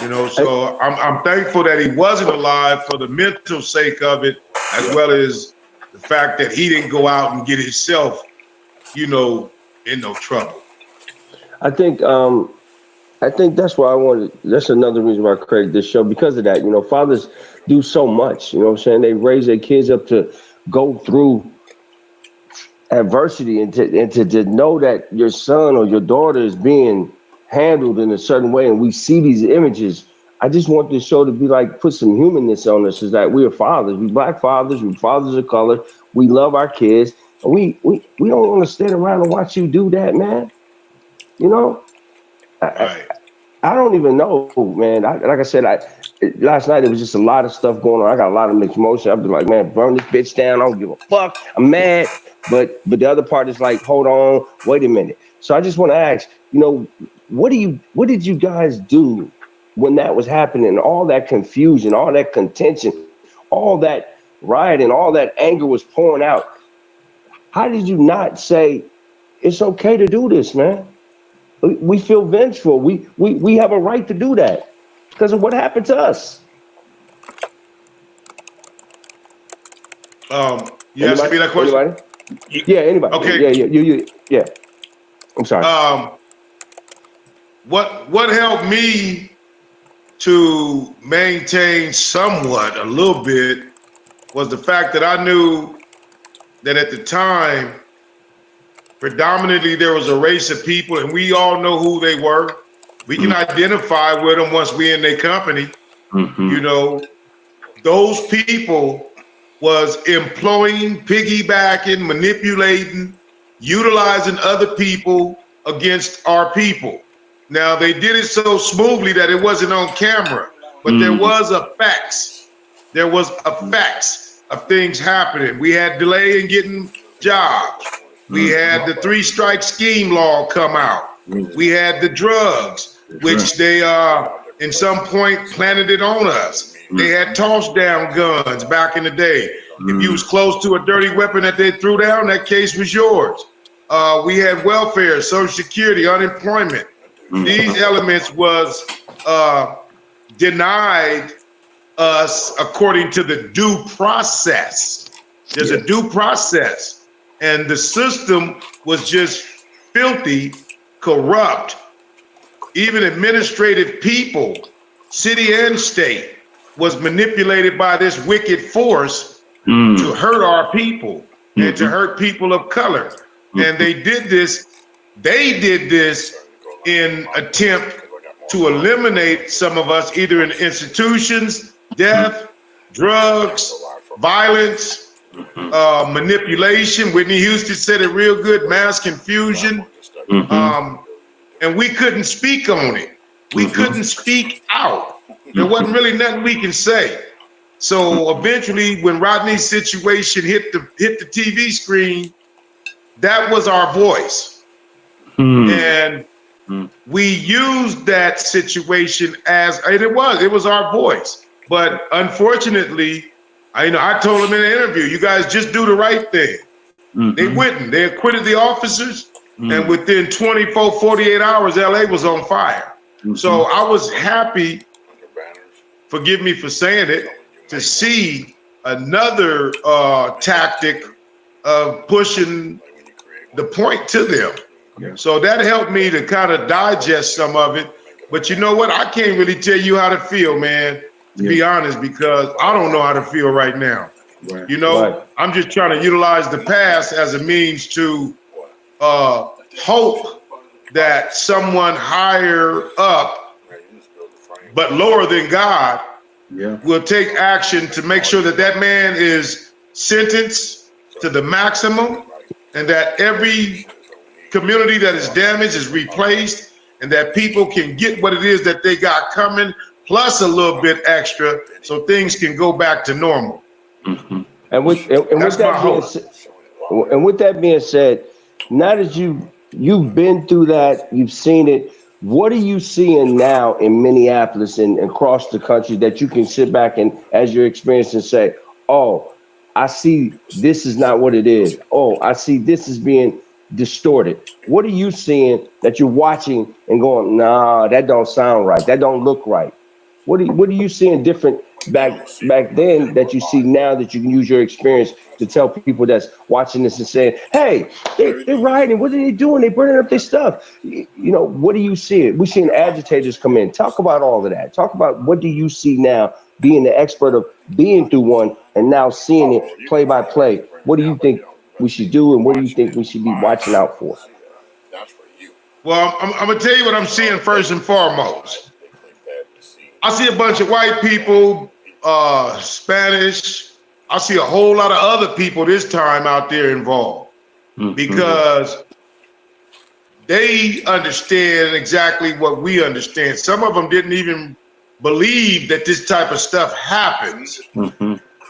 you know. So I'm thankful that he wasn't alive for the mental sake of it, as well as the fact that he didn't go out and get himself, you know, in no trouble. I think that's why I wanted. That's another reason why I created this show, because of that. You know, fathers do so much. You know what I'm saying? They raise their kids up to go through adversity and to know that your son or your daughter is being handled in a certain way, and we see these images. I just want this show to be like, put some humanness on us, is that we are fathers, we black fathers, we fathers of color, we love our kids, and we don't want to stand around and watch you do that, man. You know, I don't even know, man. Like I said, last night it was just a lot of stuff going on. I got a lot of mixed emotion. I've been like, man, burn this bitch down. I don't give a fuck. I'm mad. But the other part is like, hold on, wait a minute. So I just want to ask, you know, what did you guys do when that was happening? All that confusion, all that contention, all that riot and all that anger was pouring out. How did you not say, it's okay to do this, man? We feel vengeful. We have a right to do that because of what happened to us. You asked me that question? Anybody? Yeah, anybody. Okay. Yeah. I'm sorry. What helped me to maintain somewhat a little bit was the fact that I knew that at the time, predominantly there was a race of people, and we all know who they were. We can identify with them once we're in their company. You know, those people was employing, piggybacking, manipulating, utilizing other people against our people. Now, they did it so smoothly that it wasn't on camera, but there was effects. There was effects of things happening. We had delay in getting jobs. We had the 3-strike scheme law come out. We had the drugs, which they in some point planted it on us. They had tossed down guns back in the day. If you was close to a dirty weapon that they threw down, that case was yours. We had welfare, Social Security, unemployment. These elements was denied us according to the due process. There's a due process. And the system was just filthy, corrupt. Even administrative people, city and state, was manipulated by this wicked force to hurt our people and to hurt people of color. And they did this in attempt to eliminate some of us, either in institutions, death, drugs, violence, manipulation. Whitney Houston said it real good, mass confusion. And we couldn't speak on it. We couldn't speak out. There wasn't really nothing we can say. So eventually, when Rodney's situation hit the TV screen, that was our voice. And we used that situation as, and it was our voice. But unfortunately, I told him in an interview, you guys just do the right thing. They wouldn't. They acquitted the officers, and within 24, 48 hours, LA was on fire. So I was happy, forgive me for saying it, to see another tactic of pushing the point to them. Yeah. So that helped me to kind of digest some of it. But you know what? I can't really tell you how to feel, man, to be honest, because I don't know how to feel right now. Right. You know, Right. I'm just trying to utilize the past as a means to hope that someone higher up, but lower than God, will take action to make sure that that man is sentenced to the maximum, and that every community that is damaged is replaced, and that people can get what it is that they got coming, plus a little bit extra, so things can go back to normal. Mm-hmm. And with that being said, now that you've been through that, you've seen it. What are you seeing now in Minneapolis and across the country that you can sit back and, as your experience, and say, "Oh, I see this is not what it is. Oh, I see this is being distorted." What are you seeing that you're watching and going, "Nah, that don't sound right. That don't look right"? What are you seeing different back then that you see now that you can use your experience to tell people that's watching this and saying, "Hey, they're rioting. What are they doing? They're burning up their stuff." You know, what do you see? We're seeing agitators come in. Talk about all of that. Talk about what do you see now, being the expert of being through one and now seeing it play by play. What do you think we should do, and what do you think we should be watching out for? Well, I'm gonna tell you what I'm seeing first and foremost. I see a bunch of white people, Spanish. I see a whole lot of other people this time out there involved, because they understand exactly what we understand. Some of them didn't even believe that this type of stuff happens.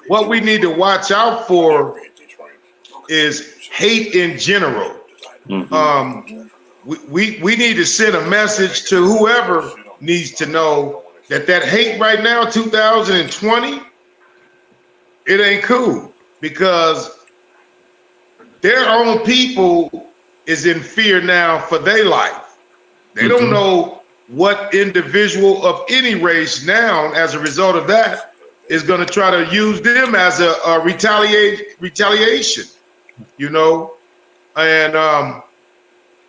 What we need to watch out for is hate in general. We need to send a message to whoever needs to know that hate right now, 2020, it ain't cool, because their own people is in fear now for their life. They don't know what individual of any race now, as a result of that, is going to try to use them as a retaliation, you know? And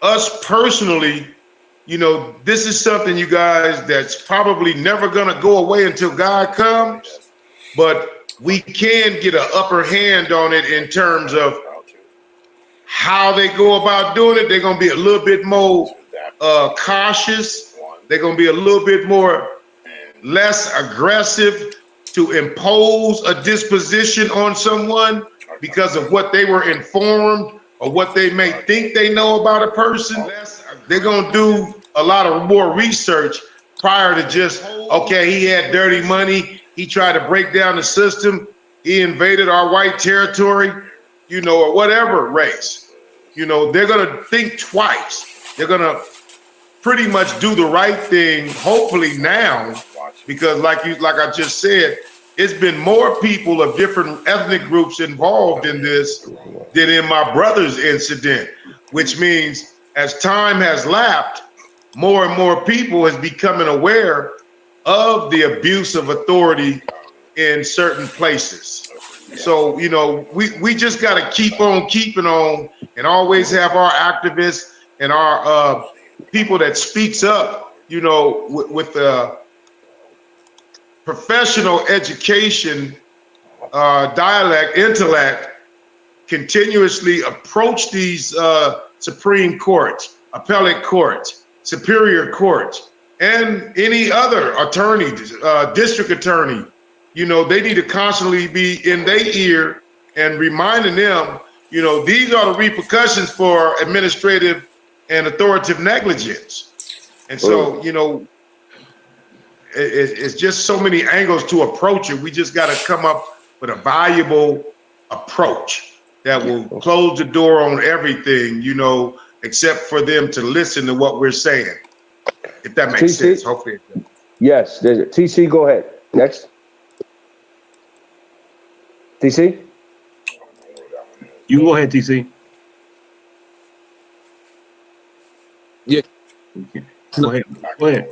us personally, you know, this is something, you guys, that's probably never going to go away until God comes, but we can get an upper hand on it in terms of how they go about doing it. They're going to be a little bit more cautious. They're going to be a little bit more less aggressive to impose a disposition on someone because of what they were informed or what they may think they know about a person. They're going to do a lot of more research prior to just, okay, he had dirty money, he tried to break down the system, he invaded our white territory, you know, or whatever race. You know, they're going to think twice. They're going to pretty much do the right thing, hopefully now, because like I just said, it's been more people of different ethnic groups involved in this than in my brother's incident, which means as time has lapsed, more and more people is becoming aware of the abuse of authority in certain places. So, you know, we just got to keep on keeping on and always have our activists and our people that speaks up, you know, with professional education, dialect, intellect, continuously approach these Supreme Courts, appellate courts, superior courts, and any other attorney, district attorney. You know, they need to constantly be in their ear and reminding them, you know, these are the repercussions for administrative and authoritative negligence. And so, you know, it's just so many angles to approach it. We just got to come up with a valuable approach that will close the door on everything, you know, except for them to listen to what we're saying. If that makes sense, hopefully it does. Yes, TC, go ahead. Next. TC? You can go ahead, TC. Yeah. Go ahead. Go ahead.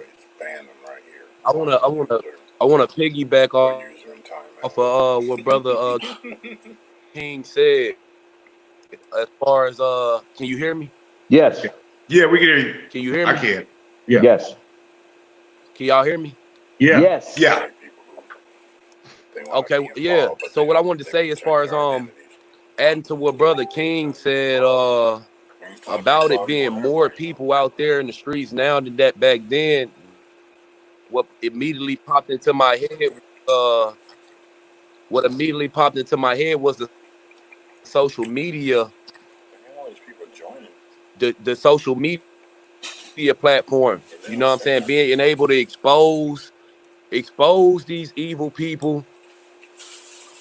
I wanna piggyback off of what brother King said. as far as can you hear me? Yes. Yeah, we can hear you. Can you hear me? I can. Yeah. Yes. Can y'all hear me? Yeah. Yes. Yeah. Okay, yeah. So what I wanted to say as far as adding to what Brother King said about it being more people out there in the streets now than that back then, what immediately popped into my head was the social media, the social media platforms. You know what I'm saying? Being able to expose these evil people,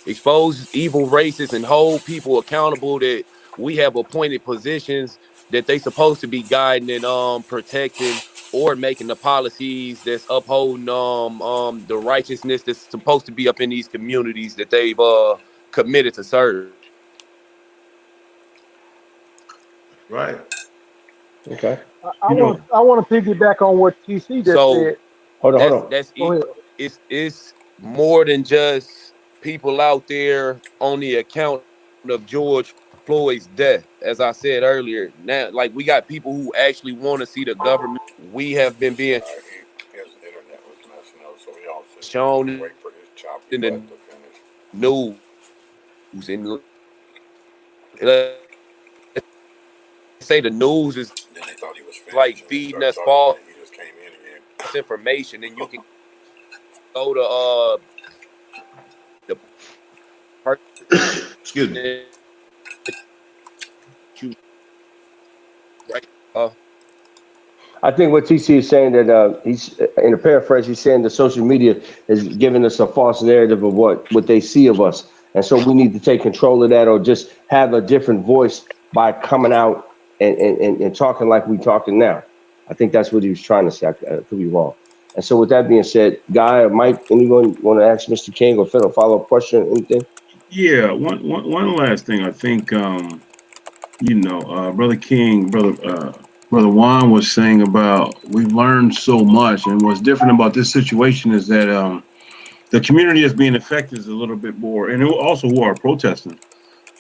expose evil racists, and hold people accountable that we have appointed positions that they supposed to be guiding and protecting or making the policies that's upholding the righteousness that's supposed to be up in these communities that they've committed to serve. Right. Okay. I You know, want to piggyback on what TC just So said. Hold on. Go ahead. it's more than just people out there on the account of George Floyd's death. As I said earlier, now like we got people who actually want to see the government. We have been being shown in the news, and let's say the news is like feeding us false information, and you can go to the excuse me. person you right I think what TC is saying that he's in a paraphrase. He's saying the social media is giving us a false narrative of what they see of us, and so we need to take control of that, or just have a different voice by coming out and talking like we talking now. I think that's what he was trying to say. I could be wrong. And so, with that being said, Guy or Mike, anyone want to ask Mr. King or Phil a follow-up question? Anything? Yeah. One last thing. I think Brother King, Brother Juan was saying about we've learned so much, and what's different about this situation is that the community that's being affected is a little bit more, and also who are protesting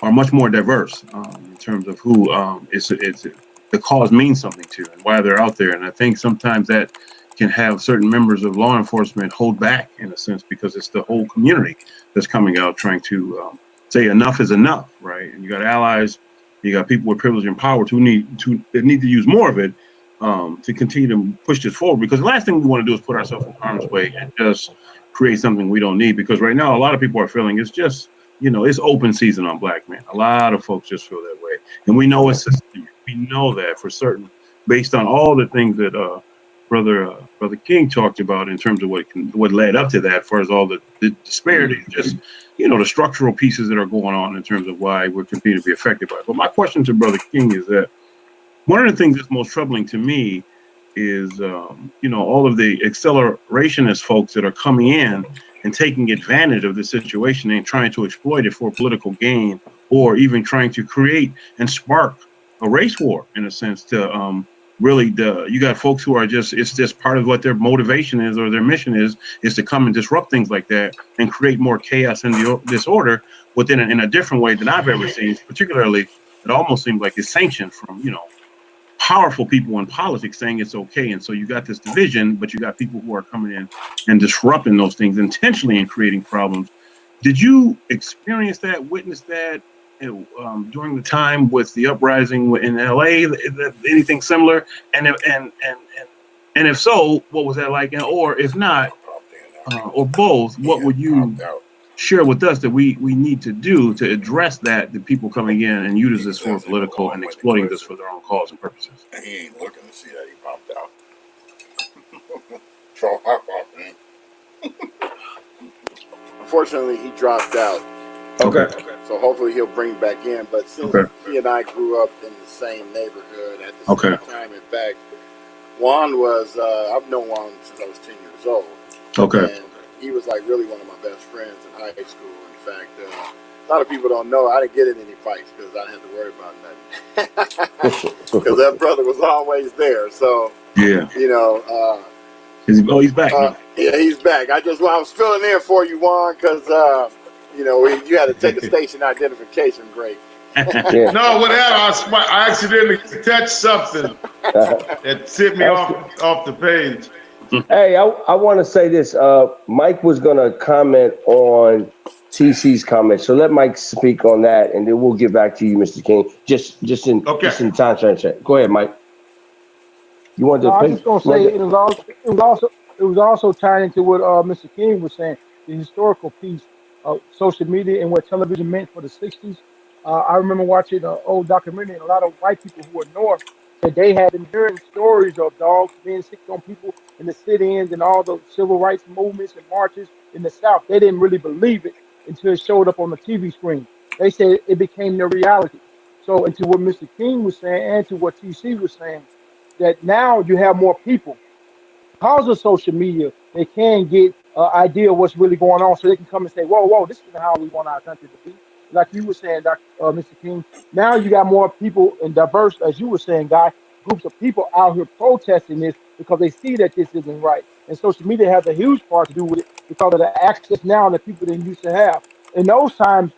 are much more diverse in terms of who it's the cause means something to and why they're out there. And I think sometimes that can have certain members of law enforcement hold back in a sense because it's the whole community that's coming out trying to say enough is enough, right? And you got allies, you got people with privilege and power who need to use more of it to continue to push this forward. Because the last thing we want to do is put ourselves in harm's way and just create something we don't need. Because right now, a lot of people are feeling it's just, it's open season on black men. A lot of folks just feel that way. And we know it's systemic. We know that for certain, based on all the things that Brother King talked about in terms of what led up to that, as far as all the disparities, just the structural pieces that are going on in terms of why we're continuing to be affected by it. But my question to Brother King is that one of the things that's most troubling to me is all of the accelerationist folks that are coming in and taking advantage of the situation and trying to exploit it for political gain, or even trying to create and spark a race war in a sense to really you got folks who are it's just part of what their motivation is or their mission is to come and disrupt things like that and create more chaos and disorder within in a different way than I've ever seen. Particularly, it almost seems like it's sanctioned from powerful people in politics saying it's okay. And so you got this division, but you got people who are coming in and disrupting those things intentionally and creating problems. Did you experience that, witness that during the time with the uprising in LA? Anything similar? And if so, what was that like? Or if not, or both, what would you share with us that we need to do to address that, the people coming in and use this for political and exploiting this for their own cause and purposes? He ain't looking to see that he popped out. So I popped in. Unfortunately, he dropped out. Okay. So hopefully he'll bring back in. But since he and I grew up in the same neighborhood at the same time, in fact, Juan was, I've known Juan since I was 10 years old. Okay. And he was like really one of my best friends in high school. In fact, a lot of people don't know I didn't get in any fights because I didn't have to worry about nothing. Because that brother was always there. So, yeah, he's back. Yeah, he's back. I was filling in for you, Juan, because you had to take a station identification break. Yeah. No, what happened? I accidentally touched something that tipped me off the page. Hey, I want to say this. Mike was going to comment on TC's comment, so let Mike speak on that, and then we'll get back to you, Mr. King. Just in time check. Go ahead, Mike. You want No, to I was pick? just gonna say it was also tied into what Mr. King was saying, the historical piece of social media and what television meant for the '60s. I remember watching an old documentary, and a lot of white people who were North said they had been hearing stories of dogs being sick on people in the sit-ins and all the civil rights movements and marches in the South. They didn't really believe it until it showed up on the TV screen. They said it became their reality. So, and to what Mr. King was saying, and to what TC was saying, that now you have more people because of social media. They can get an idea of what's really going on, so they can come and say, "Whoa, this is how we want our country to be." Like you were saying, Mr. King. Now you got more people and diverse, as you were saying, Guy, groups of people out here protesting this because they see that this isn't right. And social media has a huge part to do with it because of the access now that people didn't used to have. In those times,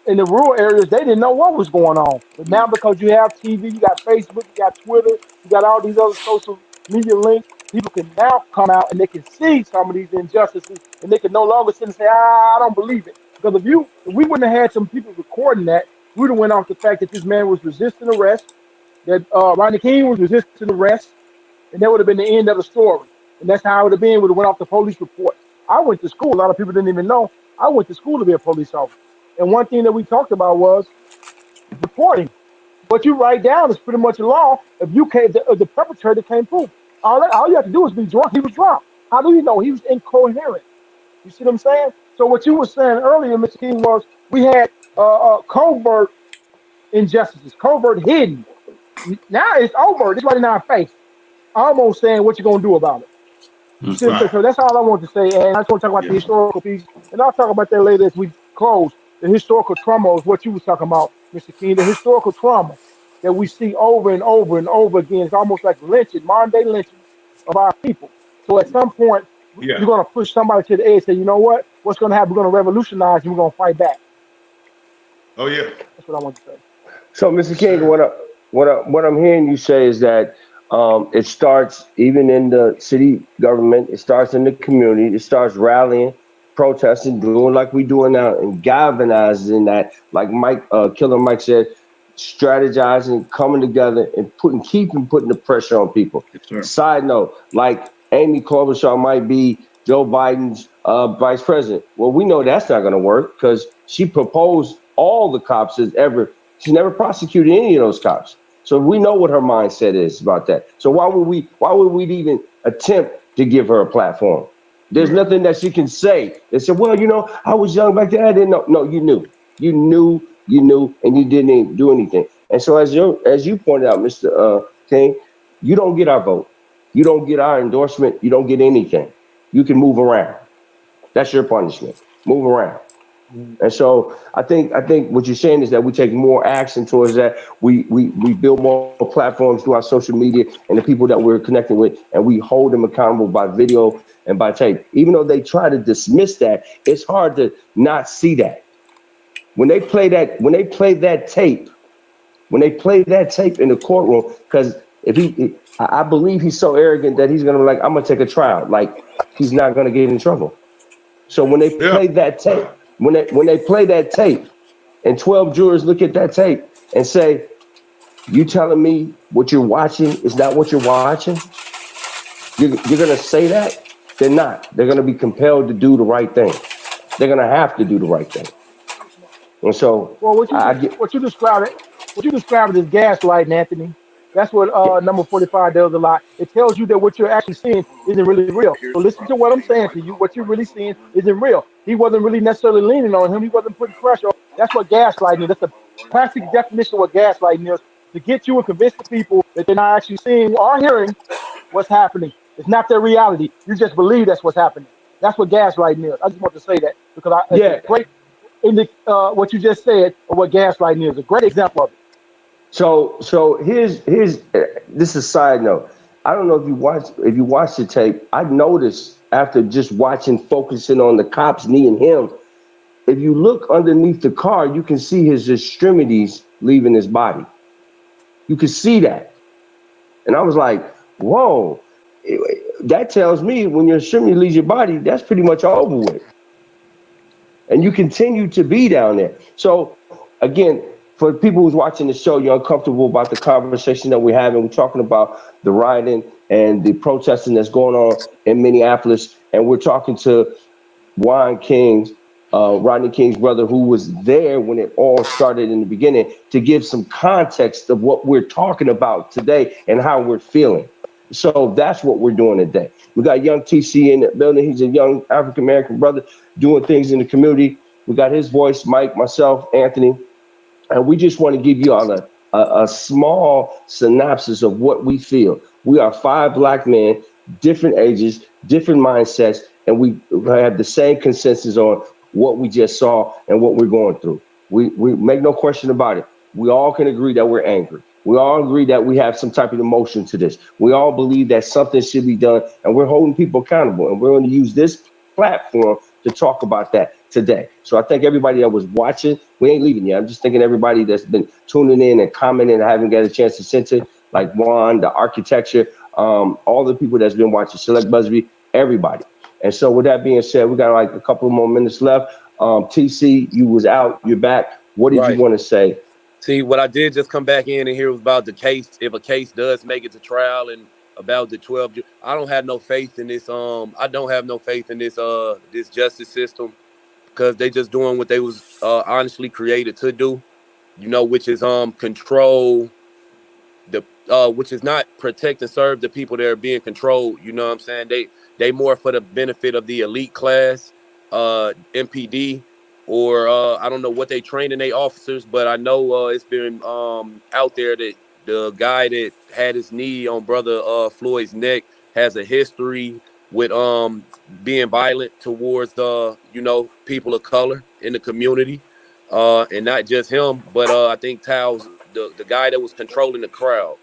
in the rural areas, they didn't know what was going on. But now, because you have TV, you got Facebook, you got Twitter, you got all these other social media links, people can now come out and they can see some of these injustices, and they can no longer sit and say, I don't believe it. Because if we wouldn't have had some people recording that, we would have went off the fact that this man was resisting arrest, that Rodney King was resisting arrest, and that would have been the end of the story. And that's how it would have been. Would have went off the police report. I went to school. A lot of people didn't even know. I went to school to be a police officer. And one thing that we talked about was reporting. What you write down is pretty much a law. If you can't, the perpetrator can't prove it. All you have to do is be drunk. He was drunk. How do you know he was incoherent? You see what I'm saying? So what you were saying earlier, Mr. King, was we had covert injustices, covert hidden. Now it's overt. It's right in our face. Almost saying what you're gonna do about it. You see what I'm saying? So that's all I want to say. And I just want to talk about the historical piece, and I'll talk about that later as we close. The historical trauma is what you was talking about, Mr. King. The historical trauma that we see over and over and over again. It's almost like lynching, modern day lynching of our people. So at some point, you're going to push somebody to the edge. Say, you know what? What's going to happen? We're going to revolutionize, and we're going to fight back. Oh yeah. That's what I want to say. So, Mr. King, what I'm hearing you say is that it starts even in the city government. It starts in the community. It starts rallying, protesting, doing like we're doing now, and galvanizing that, like Killer Mike said, strategizing, coming together, and keeping putting the pressure on people. Yes, Side note, like Amy Klobuchar might be Joe Biden's vice president. Well, we know that's not going to work because she proposed all the cops as ever. She never prosecuted any of those cops. So we know what her mindset is about that. So why would we even attempt to give her a platform? There's nothing that she can say. They said, well, I was young back then. I didn't know. No, you knew, and you didn't even do anything. And so as you pointed out, Mr. King, you don't get our vote. You don't get our endorsement. You don't get anything. You can move around. That's your punishment. Move around. And so I think what you're saying is that we take more action towards that. We build more platforms through our social media and the people that we're connecting with, and we hold them accountable by video and by tape. Even though they try to dismiss that, it's hard to not see that. When they play that tape in the courtroom, because I believe he's so arrogant that he's gonna be like, I'm gonna take a trial. Like he's not gonna get in trouble. So when they play that tape. When they play that tape and 12 jurors look at that tape and say, you telling me what you're watching is not what you're watching? You're going to say that? They're not. They're going to be compelled to do the right thing. They're going to have to do the right thing. And so what you described as gaslighting, Anthony. That's what number 45 does a lot. It tells you that what you're actually seeing isn't really real. So listen to what I'm saying to you. What you're really seeing isn't real. He wasn't really necessarily leaning on him. He wasn't putting pressure. That's what gaslighting is. That's the classic definition of what gaslighting is. To get you and convince the people that they're not actually seeing or hearing what's happening. It's not their reality. You just believe that's what's happening. That's what gaslighting is. I just want to say that because it's great in what you just said of what gaslighting is. A great example of it. So here's this is a side note. I don't know if you watch the tape. I noticed after just focusing on the cops kneeing him, if you look underneath the car, you can see his extremities leaving his body. You could see that. And I was like, whoa, that tells me when your extremity leaves your body, that's pretty much over with. And you continue to be down there. So again, for people who's watching the show, you're uncomfortable about the conversation that we're having. We're talking about the rioting and the protesting that's going on in Minneapolis. And we're talking to Rodney King's brother, who was there when it all started in the beginning, to give some context of what we're talking about today and how we're feeling. So that's what we're doing today. We got young TC in the building. He's a young African-American brother doing things in the community. We got his voice, Mike, myself, Anthony. And we just want to give you all a small synopsis of what we feel. We are 5 black men, different ages, different mindsets, and we have the same consensus on what we just saw and what we're going through. We make no question about it. We all can agree that we're angry. We all agree that we have some type of emotion to this. We all believe that something should be done, and we're holding people accountable. And we're going to use this platform to talk about that today. So I thank everybody that was watching. We ain't leaving yet. I'm just thanking everybody that's been tuning in and commenting and haven't got a chance to send it, like Juan, the architecture, all the people that's been watching, Select Busby, everybody. And so with that being said, we got like a couple more minutes left. TC, you was out, you're back. What did you want to say? See, what I did just come back in and hear was about the case. If a case does make it to trial and about the 12, I don't have no faith in this. I don't have no faith in this this justice system, because they just doing what they was honestly created to do, you know, which is control the which is not protect and serve the people that are being controlled. You know what I'm saying? They more for the benefit of the elite class, MPD, or I don't know what they training their officers, but I know it's been out there that the guy that had his knee on brother Floyd's neck has a history with being violent towards the people of color in the community, and not just him, but I think Tow's the guy that was controlling the crowd.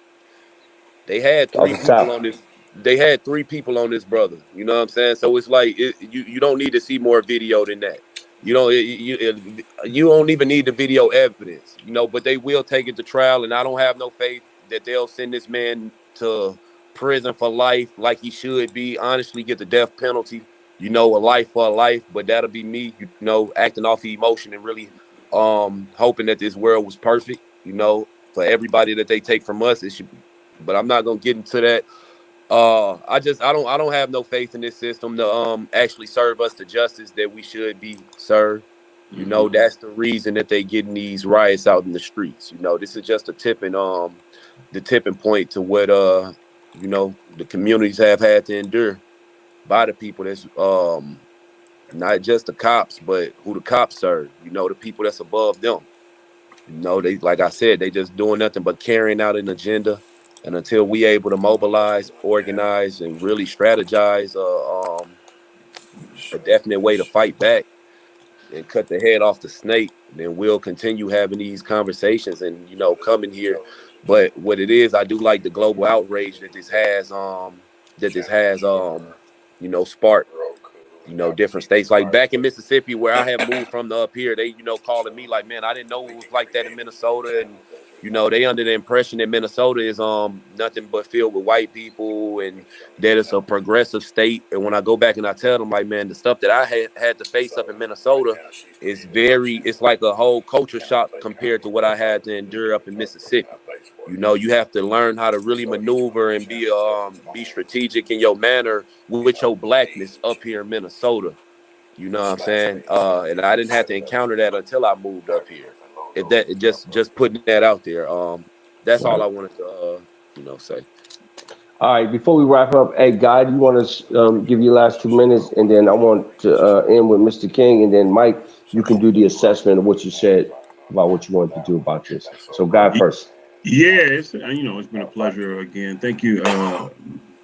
They had 3 people on this. They had 3 people on this brother. You know what I'm saying? So it's like you don't need to see more video than that. You don't you don't even need the video evidence. You know, but they will take it to trial, and I don't have no faith that they'll send this man to prison for life like he should be. Honestly, get the death penalty. You know, a life for a life. But that'll be me. You know, acting off emotion and really hoping that this world was perfect. You know, for everybody that they take from us, it should. But I'm not gonna get into that. I don't have no faith in this system to actually serve us the justice that we should be served. You know, that's the reason that they getting these riots out in the streets. You know, this is just the tipping point to what you know, the communities have had to endure by the people that's not just the cops, but who the cops serve. You know, the people that's above them. You know, they, like I said, they just doing nothing but carrying out an agenda. And until we able to mobilize, organize, and really strategize a definite way to fight back and cut the head off the snake, then we'll continue having these conversations and, you know, coming here. But what it is, I do like the global outrage that this has you know, sparked. You know, different states, like back in Mississippi where I have moved from up here, they, you know, calling me like, man, I didn't know it was like that in Minnesota. And, you know, they under the impression that Minnesota is nothing but filled with white people and that it's a progressive state. And when I go back and I tell them, like, man, the stuff that I had to face up in Minnesota is it's like a whole culture shock compared to what I had to endure up in Mississippi. You know, you have to learn how to really maneuver and be strategic in your manner with your blackness up here in Minnesota. You know what I'm saying? And I didn't have to encounter that until I moved up here. If that just putting that out there. That's all I wanted to you know, say. All right, before we wrap up, hey, Guy, you want to give your last 2 minutes, and then I want to end with Mr. King, and then Mike, you can do the assessment of what you said about what you wanted to do about this. So, Guy first. Yeah, it's been a pleasure again. Thank you,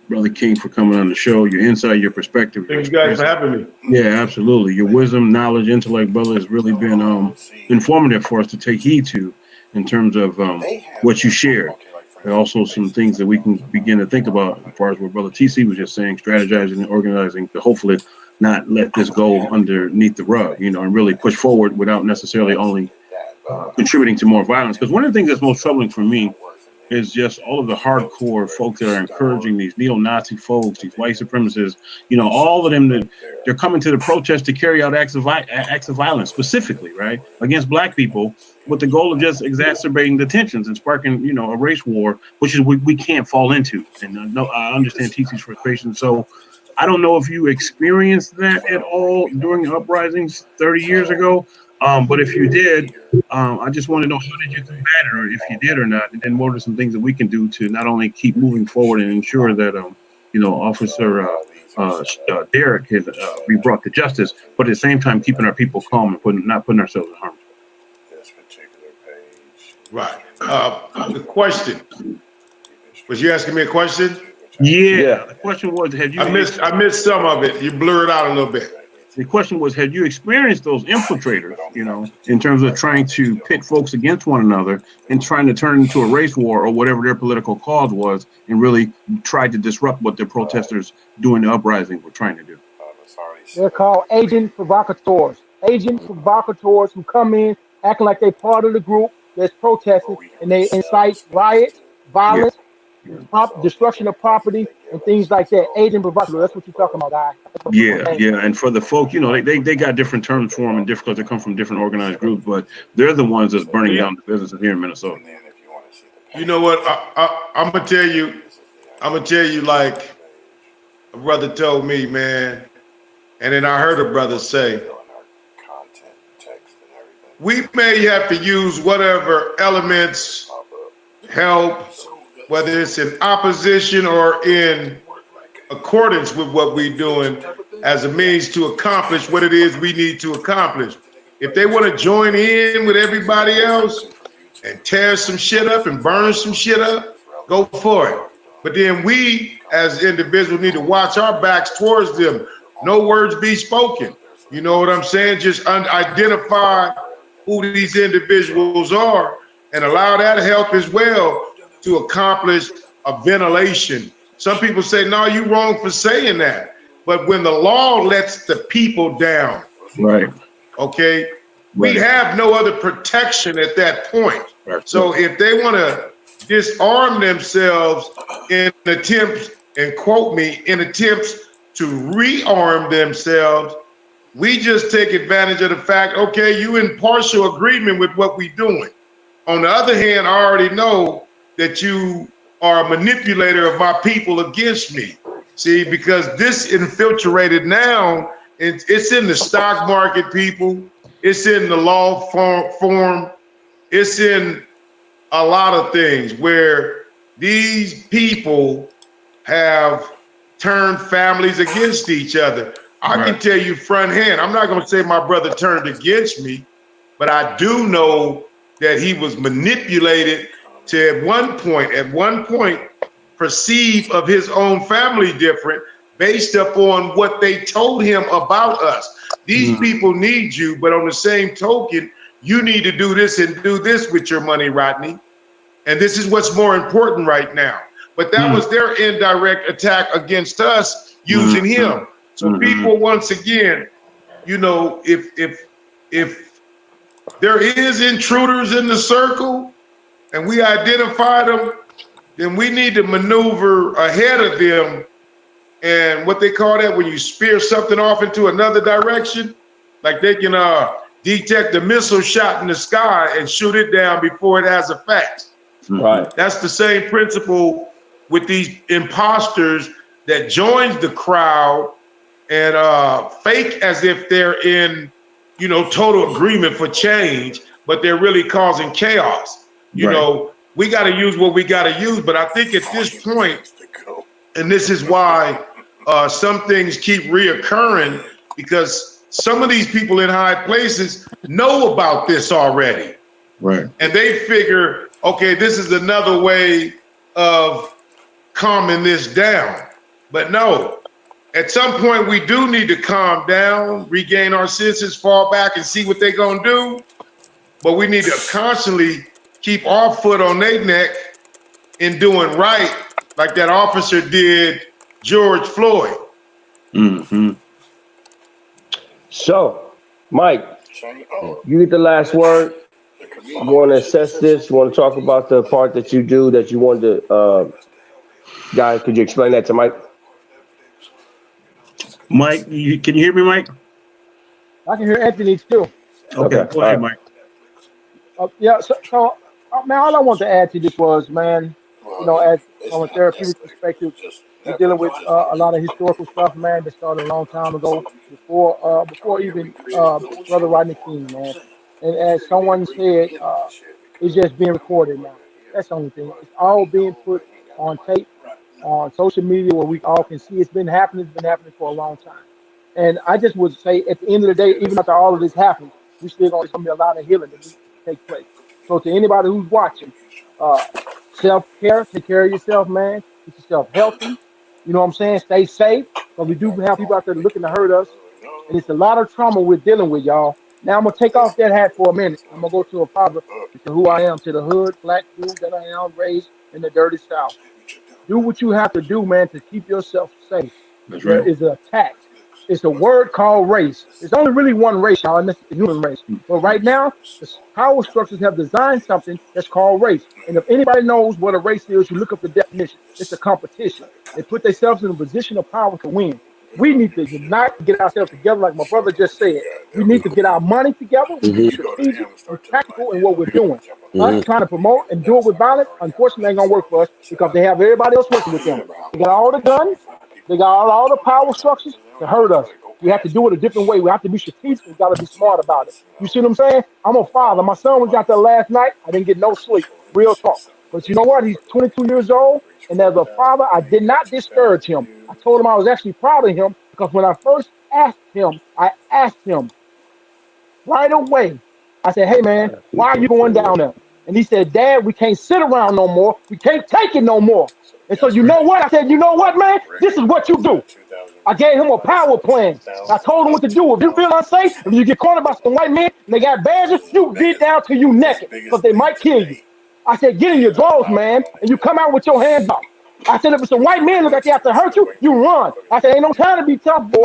Brother King, for coming on the show. Your insight, your perspective. Thank you guys for having me. Yeah, absolutely. Your wisdom, knowledge, intellect, brother, has really been informative for us to take heed to in terms of what you shared. And also some things that we can begin to think about as far as what Brother TC was just saying, strategizing and organizing to hopefully not let this go underneath the rug, you know, and really push forward without necessarily only contributing to more violence. Because one of the things that's most troubling for me is just all of the hardcore folks that are encouraging these neo-Nazi folks, these white supremacists, you know, all of them that they're coming to the protest to carry out acts of violence, specifically, right, against black people, with the goal of just exacerbating the tensions and sparking, you know, a race war, which is we can't fall into. And no, I understand TC's frustration. So I don't know if you experienced that at all during the uprisings 30 years ago. But if you did, I just want to know, how did you combat it, or if you did or not, and then what are some things that we can do to not only keep moving forward and ensure that, you know, Officer Derek has be brought to justice, but at the same time keeping our people calm and not putting ourselves in harm. Right. The question, was you asking me a question? Yeah. The question was, have you? I missed some of it. You blurred out a little bit. The question was, have you experienced those infiltrators, you know, in terms of trying to pit folks against one another and trying to turn into a race war or whatever their political cause was, and really tried to disrupt what the protesters doing the uprising were trying to do? They're called agent provocateurs. Agent provocateurs who come in acting like they're part of the group that's protesting, and they incite riots, violence, destruction of property, and things like that. Agent provocateur. That's what you're talking about, guy. Yeah. And for the folk, you know, they got different terms for them, and different, they come from different organized groups, but they're the ones that's burning down the businesses here in Minnesota. You know what? I'm gonna tell you, like a brother told me, man, and then I heard a brother say, we may have to use whatever elements, help, whether it's in opposition or in accordance with what we're doing, as a means to accomplish what it is we need to accomplish. If they want to join in with everybody else and tear some shit up and burn some shit up, go for it. But then we, as individuals, need to watch our backs towards them. No words be spoken. You know what I'm saying? Just identify who these individuals are and allow that help as well to accomplish a ventilation. Some people say, no, you're wrong for saying that. But when the law lets the people down, right? Okay, we have no other protection at that point. Right. So if they want to disarm themselves in attempts, and quote me, in attempts to rearm themselves, we just take advantage of the fact, okay, you in partial agreement with what we're doing. On the other hand, I already know that you are a manipulator of my people against me. See, because this infiltrated now, it's in the stock market, people. It's in the law form. It's in a lot of things where these people have turned families against each other. I can tell you front hand, I'm not going to say my brother turned against me, but I do know that he was manipulated to at one point perceive of his own family different based upon what they told him about us. These people need you, but on the same token, you need to do this and do this with your money, Rodney. And this is what's more important right now. But that was their indirect attack against us using him. So people, once again, you know, if there is intruders in the circle and we identify them, then we need to maneuver ahead of them. And what they call that, when you spear something off into another direction, like they can detect a missile shot in the sky and shoot it down before it has effect. Right. That's the same principle with these imposters that joins the crowd and fake as if they're in, you know, total agreement for change, but they're really causing chaos. You know, we got to use what we got to use. But I think at this point, and this is why some things keep reoccurring, because some of these people in high places know about this already. Right. And they figure, okay, this is another way of calming this down. But no, at some point we do need to calm down, regain our senses, fall back and see what they're going to do. But we need to constantly keep our foot on their neck in doing right, like that officer did George Floyd. So, Mike, you get the last word. You want to assess this? You want to talk about the part that you do that you wanted to, guys? Could you explain that to Mike? Mike, can you hear me, Mike? I can hear Anthony too. Okay, Okay. go ahead, Mike. Yeah, man, all I want to add to this was, man, as from a therapeutic perspective, we're dealing with a lot of historical stuff, man, that started a long time ago, before even Brother Rodney King, man. And as someone said, it's just being recorded now. That's the only thing. It's all being put on tape, on social media, where we all can see it's been happening. It's been happening for a long time. And I just would say, at the end of the day, even after all of this happens, we still going to be a lot of healing that needs to take place. So to anybody who's watching, uh, self-care, take care of yourself, man. Keep yourself healthy. You know what I'm saying? Stay safe, because we do have people out there looking to hurt us. And it's a lot of trauma we're dealing with, y'all. Now I'm going to take off that hat for a minute. I'm going to go to a father, to who I am, to the hood, black dude that I am, raised in the dirty South. Do what you have to do, man, to keep yourself safe. That's There right. is an attack. It's a word called race. There's only really one race, y'all, and that's the human race. But right now, the power structures have designed something that's called race. And if anybody knows what a race is, you look up the definition. It's a competition. They put themselves in a position of power to win. We need to unite, get ourselves together, like my brother just said. We need to get our money together. We need to be strategic and tactical in what we're doing. Us trying to promote and do it with violence, unfortunately, ain't gonna work for us, because they have everybody else working with them. They got all the guns, they got all the power structures to hurt us. We have to do it a different way. We have to be strategic. We got to be smart about it. You see what I'm saying? I'm a father. My son was out there last night. I didn't get no sleep. Real talk. But you know what? He's 22 years old. And as a father, I did not discourage him. I told him I was actually proud of him, because when I first asked him, I asked him right away. I said, hey, man, why are you going down there? And he said, Dad, we can't sit around no more. We can't take it no more. And so you know what? I said, you know what, man? This is what you do. I gave him a power plan. I told him what to do. If you feel unsafe, if you get cornered by some white men and they got badges, you get down to you naked, because they might kill you. I said, get in your drawers, man, and you come out with your hands up. I said, if some white men look like they have to hurt you, you run. I said, ain't no time to be tough, boy.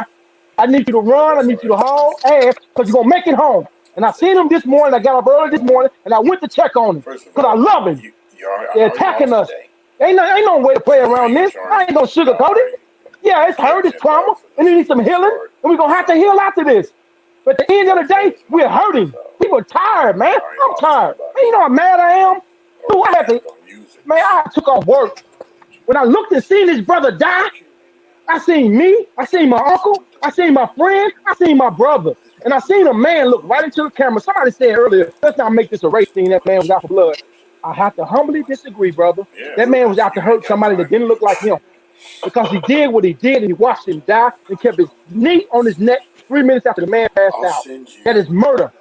I need you to run. I need you to haul ass, because you're going to make it home. And I seen him this morning. I got up early this morning, and I went to check on him, because I love him. They're attacking us. Ain't no way to play around this. I ain't gonna sugarcoat it. Yeah, it's hurt, it's trauma, and it needs some healing, and we're gonna have to heal after this. But at the end of the day, we're hurting. People are tired, man. I'm tired. Man, you know how mad I am? Dude, I had to, man, I took off work. When I looked and seen this brother die, I seen me, I seen my uncle, I seen my friend, I seen my brother. And I seen a man look right into the camera. Somebody said earlier, let's not make this a race thing. That man was out for blood. I have to humbly disagree, brother. That man was out to hurt somebody that didn't look like him, because he did what he did, and he watched him die and kept his knee on his neck 3 minutes after the man passed out. That is murder.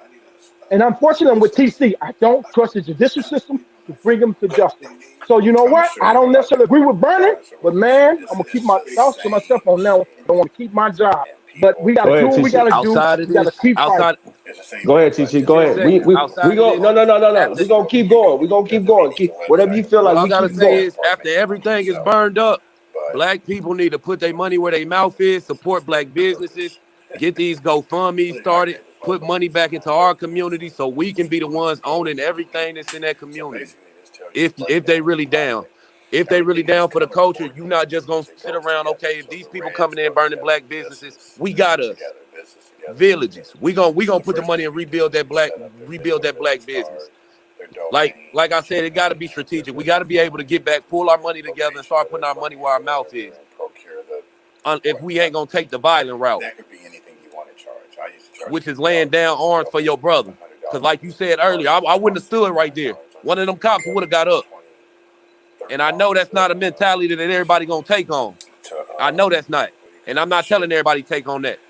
And unfortunately, with TC, I don't trust the judicial system to bring him to justice. So you know what? I don't necessarily agree with Bernie, but man, I'm gonna keep my thoughts to myself on that one. I don't want to keep my job. But we gotta do what we gotta do. Outside of We gotta this, keep fighting. Go ahead, TC. Go ahead. We outside of go. this, No. We're gonna keep going. We're gonna keep going. Keep whatever you feel all like. I We gotta keep say going. is, after everything is burned up, black people need to put their money where their mouth is, support black businesses, get these GoFundMe started, put money back into our community so we can be the ones owning everything that's in that community. If they really down. If they really down for the culture, you're not just gonna sit around, okay, if these people coming in burning black businesses, we got us. Villages. We gonna put the money and rebuild that black business. Like I said, it gotta be strategic. We gotta be able to get back, pull our money together, and start putting our money where our mouth is. If we ain't gonna take the violent route, which is laying down arms for your brother. Because like you said earlier, I wouldn't have stood right there. One of them cops would have got up. And I know that's not a mentality that everybody gonna take on. I know that's not. And I'm not telling everybody take on that.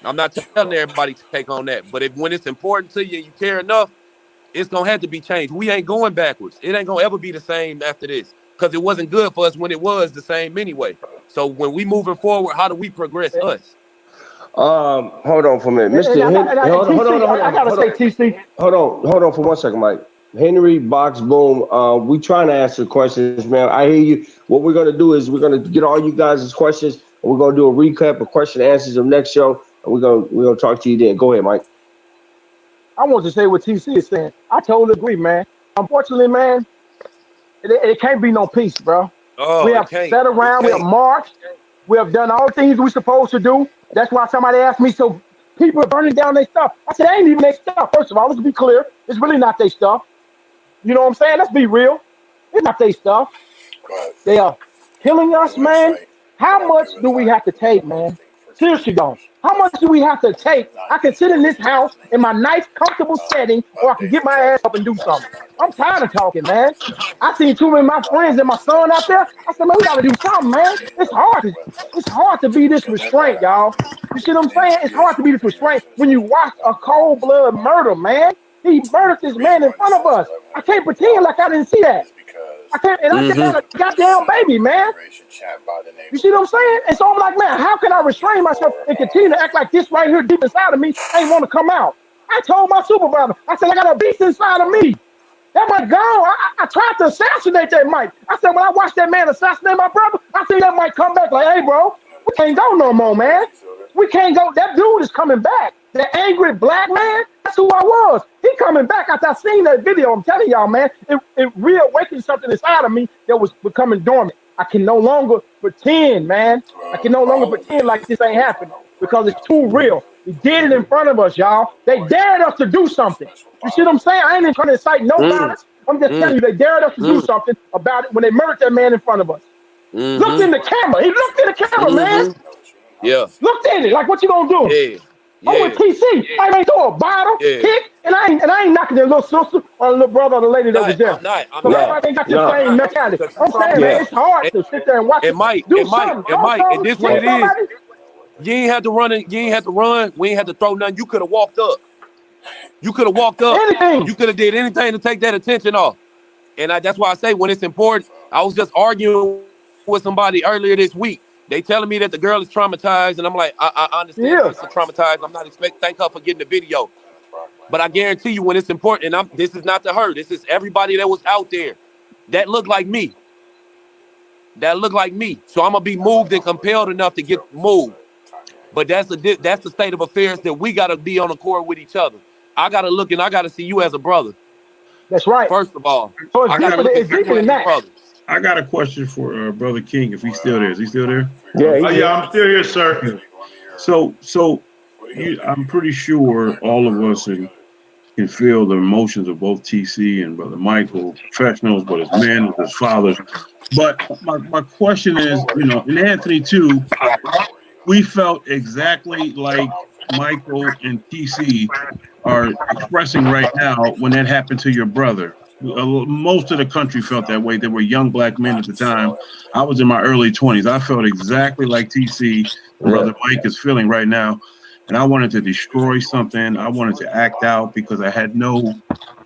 I'm not telling everybody to take on that. But when it's important to you and you care enough, it's gonna have to be changed. We ain't going backwards. It ain't gonna ever be the same after this, because it wasn't good for us when it was the same anyway. So when we moving forward, how do we progress us? Hold on for a minute, Mr. TC. Hold on for 1 second, Mike. Henry Box Boom. We trying to answer questions, man. I hear you. What we're gonna do is we're gonna get all you guys' questions, and we're gonna do a recap of question and answers of next show, and we're gonna talk to you then. Go ahead, Mike. I want to say what TC is saying. I totally agree, man. Unfortunately, man, it can't be no peace, bro. We Oh, it have can't. sat It around, we have can't. marched, we have done all things we're supposed to do. That's why somebody asked me, so people are burning down their stuff. I said, ain't even their stuff. First of all, let's be clear. It's really not their stuff. You know what I'm saying? Let's be real. It's not their stuff. But They are killing us, new man. insight. What How I much do do is we I have to take, remember man? listening for 10 Seriously, years though. How much do we have to take? I not can sit getting in this notifications house in my nice, comfortable setting, or I can get updated my ass tracking up and do across something. my I'm tired of notification talking, man. I seen too and many of my friends and my son out there. I said, man, we gotta do something, man. seeing It's other hard. It's websites. hard to be this And then restraint, y'all. You see what I'm the saying? It's hard to instigation be of this restraint ignorance and when you social watch a propaganda cold blood about murder, man. He murdered the this reason man in why this front of says us. I can't pretend like I $1,100 didn't see that. is because I can't, and I just Mm-hmm. had a the goddamn percent baby, man. configuration chatbot You see enabled what I'm saying? And so I'm like, man, how can I restrain myself for and continue to act like this right here deep inside of me ain't want to come out? I told my supervisor, I said, I got a beast inside of me. That might go. I tried to assassinate that Mike. I said, when I watched that man assassinate my brother, I think that might come back like, hey, bro, we can't go no more, man. We can't go. That dude is coming back. That angry black man, that's who I was. He coming back after I seen that video. I'm telling y'all, man, it reawakened something inside of me that was becoming dormant. I can no longer pretend, man. I well, can the no longer problem pretend like is this ain't those are happening no right because it's now too because real. He did it in front of us, y'all. They dared us to do something. special You see what I'm saying? I ain't even trying to incite no Mm, violence. I'm just telling mm, you, they dared us to do mm, something about it when they murdered that man in front of us. Looked in mm-hmm. the camera. He looked in the camera, man. Mm-hmm. Yeah. Looked in it. Like, what you gonna do? Yeah. I'm with Yeah. TC. I ain't throw a bottle, Yeah. kick, and I ain't knocking their little sister or little brother or the lady that was Not. there. I'm not. I'm Because not. No, everybody ain't got the no, same Not mentality. because you I'm saw me saying, man, there. yeah, it's hard And, to sit there and watch and it. Mike, Do and Mike, something. and Talk Mike, and something. this what Say yeah. it is. somebody. You ain't had to run it. You ain't had to run. We ain't had to throw nothing. You could have walked up. You could have walked up. Anything. You could have did anything to take that attention off. And that's why I say when it's important. I was just arguing with somebody earlier this week. They telling me that the girl is traumatized, and I'm like, I understand Yeah. sister traumatized. I'm not expect thank her for getting the video, but I guarantee you when it's important, and this is not to her. This is everybody that was out there that looked like me. That looked like me. So I'm gonna be moved and compelled enough to get moved. But that's the state of affairs that we gotta be on accord with each other. I gotta look and I gotta see you as a brother. That's right. First of all, So I gotta look it's at deeper you than as a that. brother. I got a question for Brother King, if he's still there. Is he still there? Yeah, Oh he's yeah, here. I'm still here, sir. Yeah. So I'm pretty sure all of us can feel the emotions of both TC and Brother Michael, professionals, but as men, as fathers. But my question is, and Anthony too, we felt exactly like Michael and TC are expressing right now when that happened to your brother. Most of the country felt that way. They were young black men at the time. I was in my early 20s. I felt exactly like TC and Yeah. Brother Mike is feeling right now. And I wanted to destroy something. I wanted to act out because I had no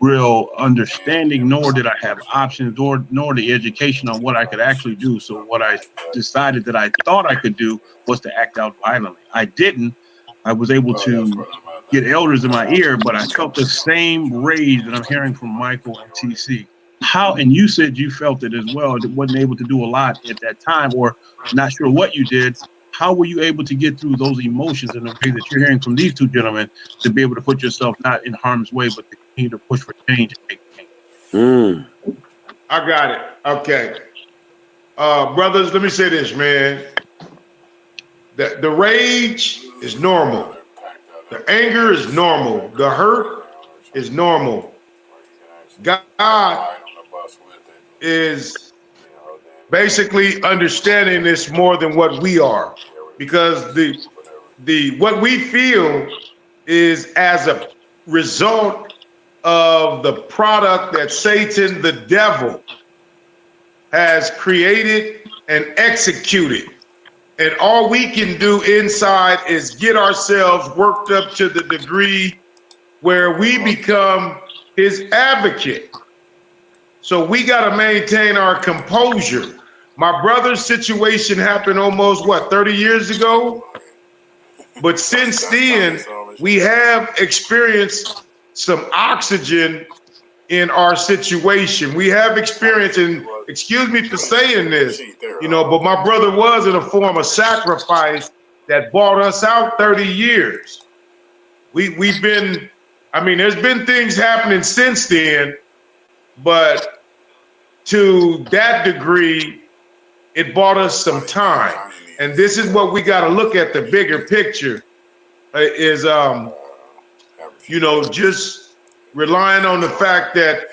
real understanding, nor did I have options, nor the education on what I could actually do. So what I decided that I thought I could do was to act out violently. I didn't. I was able to get elders in my ear, but I felt the same rage that I'm hearing from Michael and TC. How, and you said you felt it as well, wasn't able to do a lot at that time, or not sure what you did. How were you able to get through those emotions in the way that you're hearing from these two gentlemen to be able to put yourself not in harm's way, but to continue to push for change and make change? I got it. Okay. Brothers, let me say this, man. The rage is normal. The anger is normal. The hurt is normal. God is basically understanding this more than what we are, because the what we feel is as a result of the product that Satan, the devil, has created and executed. And all we can do inside is get ourselves worked up to the degree where we become his advocate. So we got to maintain our composure. My brother's situation happened almost, 30 years ago? But since then, we have experienced some oxygen in our situation. We have experienced, and excuse me for saying this, but my brother was in a form of sacrifice that bought us out 30 years. We've been I mean, there's been things happening since then, but to that degree, it bought us some time. And this is what we got to look at, the bigger picture is, you know, just relying on the fact that,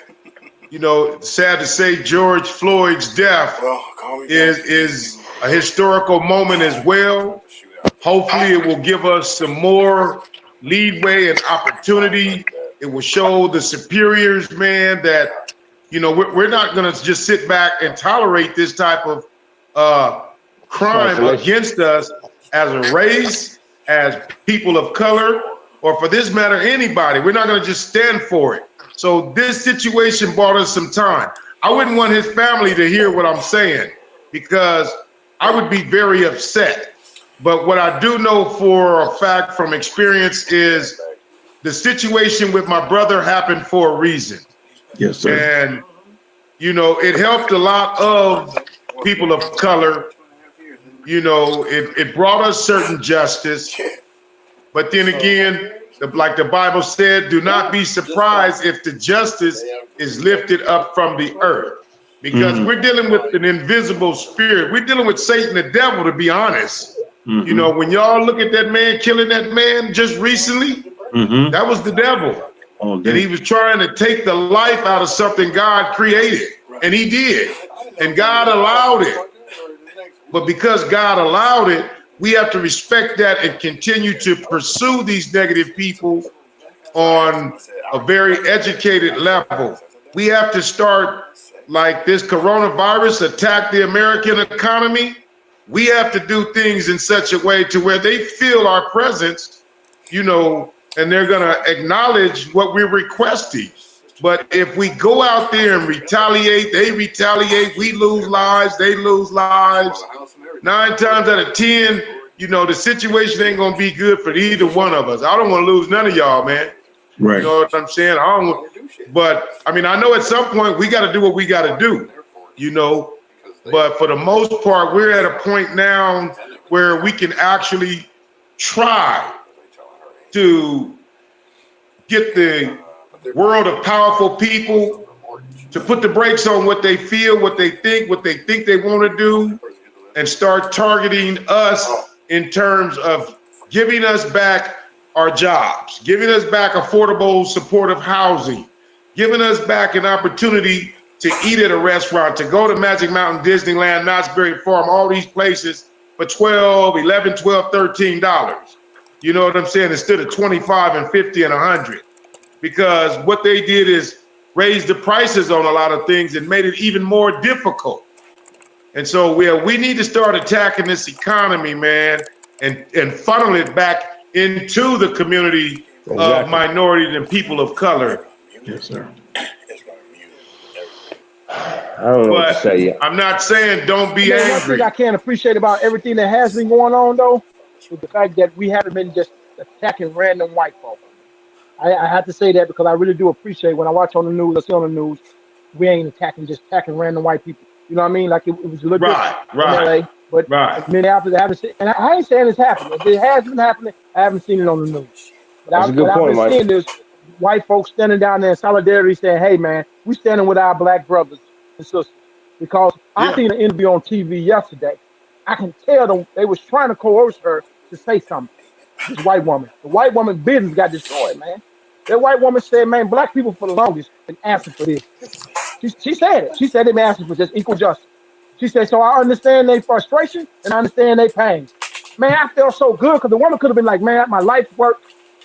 you know, sad to say, George Floyd's death is a historical moment as well. Hopefully it will give us some more leeway and opportunity. It will show the superiors, man, that, you know, we're not going to just sit back and tolerate this type of crime against us as a race, as people of color, or for this matter, anybody. We're not going to just stand for it. So this situation bought us some time. I wouldn't want his family to hear what I'm saying because I would be very upset. But what I do know for a fact from experience is the situation with my brother happened for a reason. Yes, sir. And, you know, it helped a lot of people of color. You know, it brought us certain justice. But then again, like the Bible said, do not be surprised if the justice is lifted up from the earth. Because we're dealing with an invisible spirit. We're dealing with Satan, the devil, to be honest. You know, when y'all look at that man killing that man just recently, that was the devil. And he was trying to take the life out of something God created. And he did. And God allowed it. But because God allowed it, we have to respect that and continue to pursue these negative people on a very educated level. We have to start, like this coronavirus attacked the American economy. We have to do things in such a way to where they feel our presence, you know, and they're going to acknowledge what we're requesting. But if we go out there and retaliate, they retaliate, we lose lives, they lose lives. 9 times out of 10, you know, the situation ain't going to be good for either one of us. I don't want to lose none of y'all, man. Right. You know what I'm saying? But I mean, I know at some point we got to do what we got to do, you know. But for the most part, we're at a point now where we can actually try to get the world of powerful people to put the brakes on what they feel, what they think they want to do, and start targeting us in terms of giving us back our jobs, giving us back affordable, supportive housing, giving us back an opportunity to eat at a restaurant, to go to Magic Mountain, Disneyland, Knott's Berry Farm, all these places for $12, $11, $12, $13. You know what I'm saying? Instead of $25 and $50 and $100. Because what they did is raise the prices on a lot of things and made it even more difficult. And so we need to start attacking this economy, man, and funnel it back into the community of minorities and people of color. Yes, sir. I don't know what to say yet. I'm not saying don't be One angry. thing I can't appreciate about everything that has been going on, though, is the fact that we haven't been just attacking random white folk. I have to say that because I really do appreciate when I watch on the news, I see on the news, we ain't just attacking random white people. You know what I mean? Like it was a little bit in LA, but in Minneapolis, I haven't seen, and I ain't saying it's happening. If it has been happening, I haven't seen it on the news. But That's a good point, I've been seeing this white folks standing down there in solidarity saying, hey, man, we standing with our black brothers and sisters. Because I seen an interview on TV yesterday. I can tell them they was trying to coerce her to say something. This white woman. The white woman's business got destroyed, man. That white woman said, man, black people for the longest been asking for this. She said it. She said they've been asking for just equal justice. She said, so I understand their frustration and I understand their pain. Man, I felt so good because the woman could have been like, man, my life's work,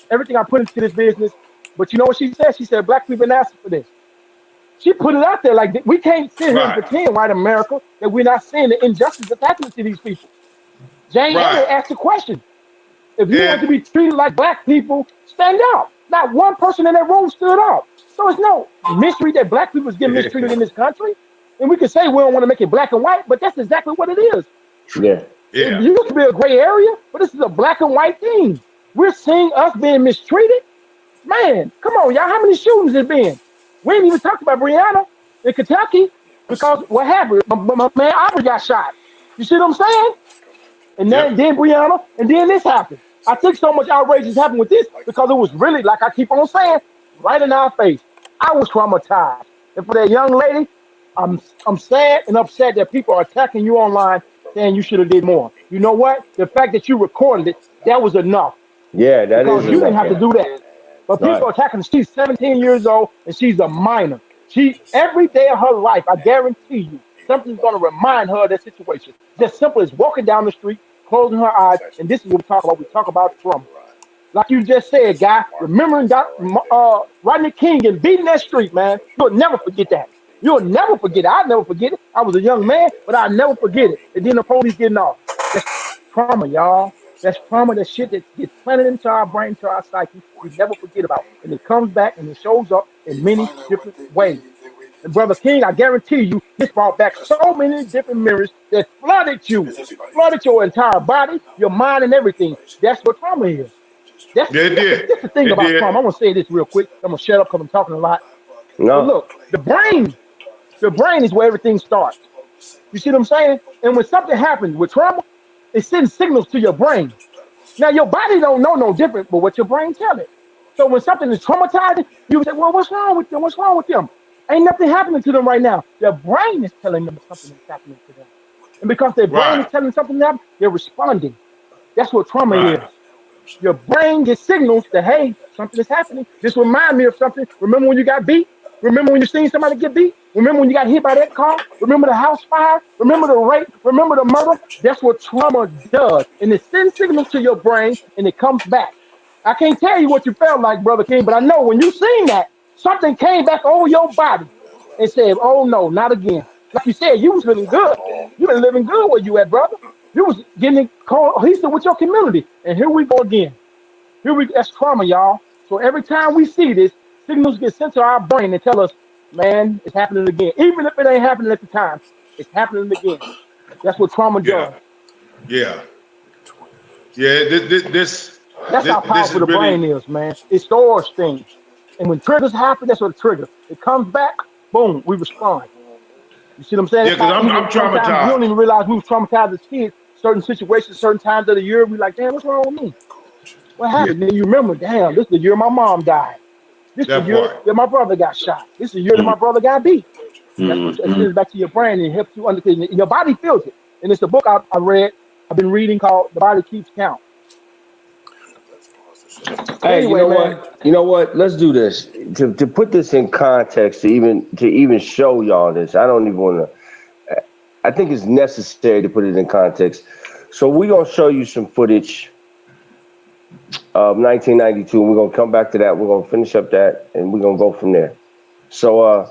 everything I put into this business. But you know what she said? She said, black people been asking for this. She put it out there like we can't sit here and pretend, white America, that we're not seeing the injustice that's happening to these people. Jane asked the question. If you want to be treated like black people, stand up. Not one person in that room stood up. So it's no mystery that black people is getting mistreated in this country. And we can say we don't want to make it black and white, but that's exactly what it is. Yeah. It used to be a gray area, but this is a black and white thing. We're seeing us being mistreated. Man, come on, y'all. How many shootings have been? We ain't even talked about Brianna in Kentucky because what happened? My man Aubrey got shot. You see what I'm saying? And then Brianna, and then this happened. I think so much outrage has happened with this because it was really, like I keep on saying, right in our face. I was traumatized. And for that young lady, I'm sad and upset that people are attacking you online saying you should have did more. You know what? The fact that you recorded it, that was enough Yeah, that is because you didn't enough. have to do that. But people Right. are attacking. She's 17 years old and she's a minor. She every day of her life, I guarantee you, something's going to remind her of that situation. Just simple as walking down the street, closing her eyes, and this is what we talk about. We talk about trauma. Like you just said, guy, remembering Rodney King and beating that street, man. You'll never forget that. You'll never forget it. I'll never forget it. I was a young man, but I'll never forget it. And then the police getting off. That's trauma, y'all. That's trauma, that shit that gets planted into our brain, to our psyche, we never forget about. And it comes back and it shows up in many different ways. And Brother King, I guarantee you, this brought back so many different memories that flooded your entire body, your mind, and everything. That's what trauma is. That's, Yeah, it that's, the, did. that's the thing It about trauma. did. I'm going to say this real quick. I'm going to shut up because I'm talking a lot. But No. look, the brain is where everything starts. You see what I'm saying? And when something happens with trauma, it sends signals to your brain. Now your body don't know no different, but what your brain tell it. So when something is traumatizing, you say, "Well, what's wrong with them? What's wrong with them? Ain't nothing happening to them right now." Their brain is telling them something is happening to them, and because their brain is Right. telling something to them, they're responding. That's what trauma Right. is. Your brain gets signals that, hey, something is happening. This remind me of something. Remember when you got beat? Remember when you seen somebody get beat? Remember when you got hit by that car? Remember the house fire? Remember the rape? Remember the murder? That's what trauma does. And it sends signals to your brain and it comes back. I can't tell you what you felt like, Brother King, but I know when you seen that, something came back over your body and said, oh no, not again. Like you said, you was feeling good. You been living good where you at, brother. You was getting cohesive with your community. And here we go again. That's trauma, y'all. So every time we see this, signals get sent to our brain and tell us, man, it's happening again. Even if it ain't happening at the time, it's happening again. That's what trauma Yeah. does. Yeah. Yeah. That's how This powerful is the brain really. is, man. It stores things. And when triggers happen, that's what a trigger. It comes back, boom, we respond. You see what I'm saying? Yeah, That's because why I'm even sometimes we don't traumatized. even realize we was traumatized as kids. Certain situations, certain times of the year, we like, damn, what's wrong with me? What Yeah. happened? Then you remember, damn, this is the year my mom died. This is the That year part. that my brother got shot. This is the year that my brother got beat. That's what it Mm-hmm. sends back to your brain and it helps you understand. And your body feels it. And it's a book I read, I've been reading called The Body Keeps Count. But Hey, you anyway, know man, what? You know what? Let's do this to put this in context to even show y'all this. I don't even want to. I think it's necessary to put it in context. So we're gonna show you some footage of 1992. And we're gonna come back to that. We're gonna finish up that, and we're gonna go from there. So,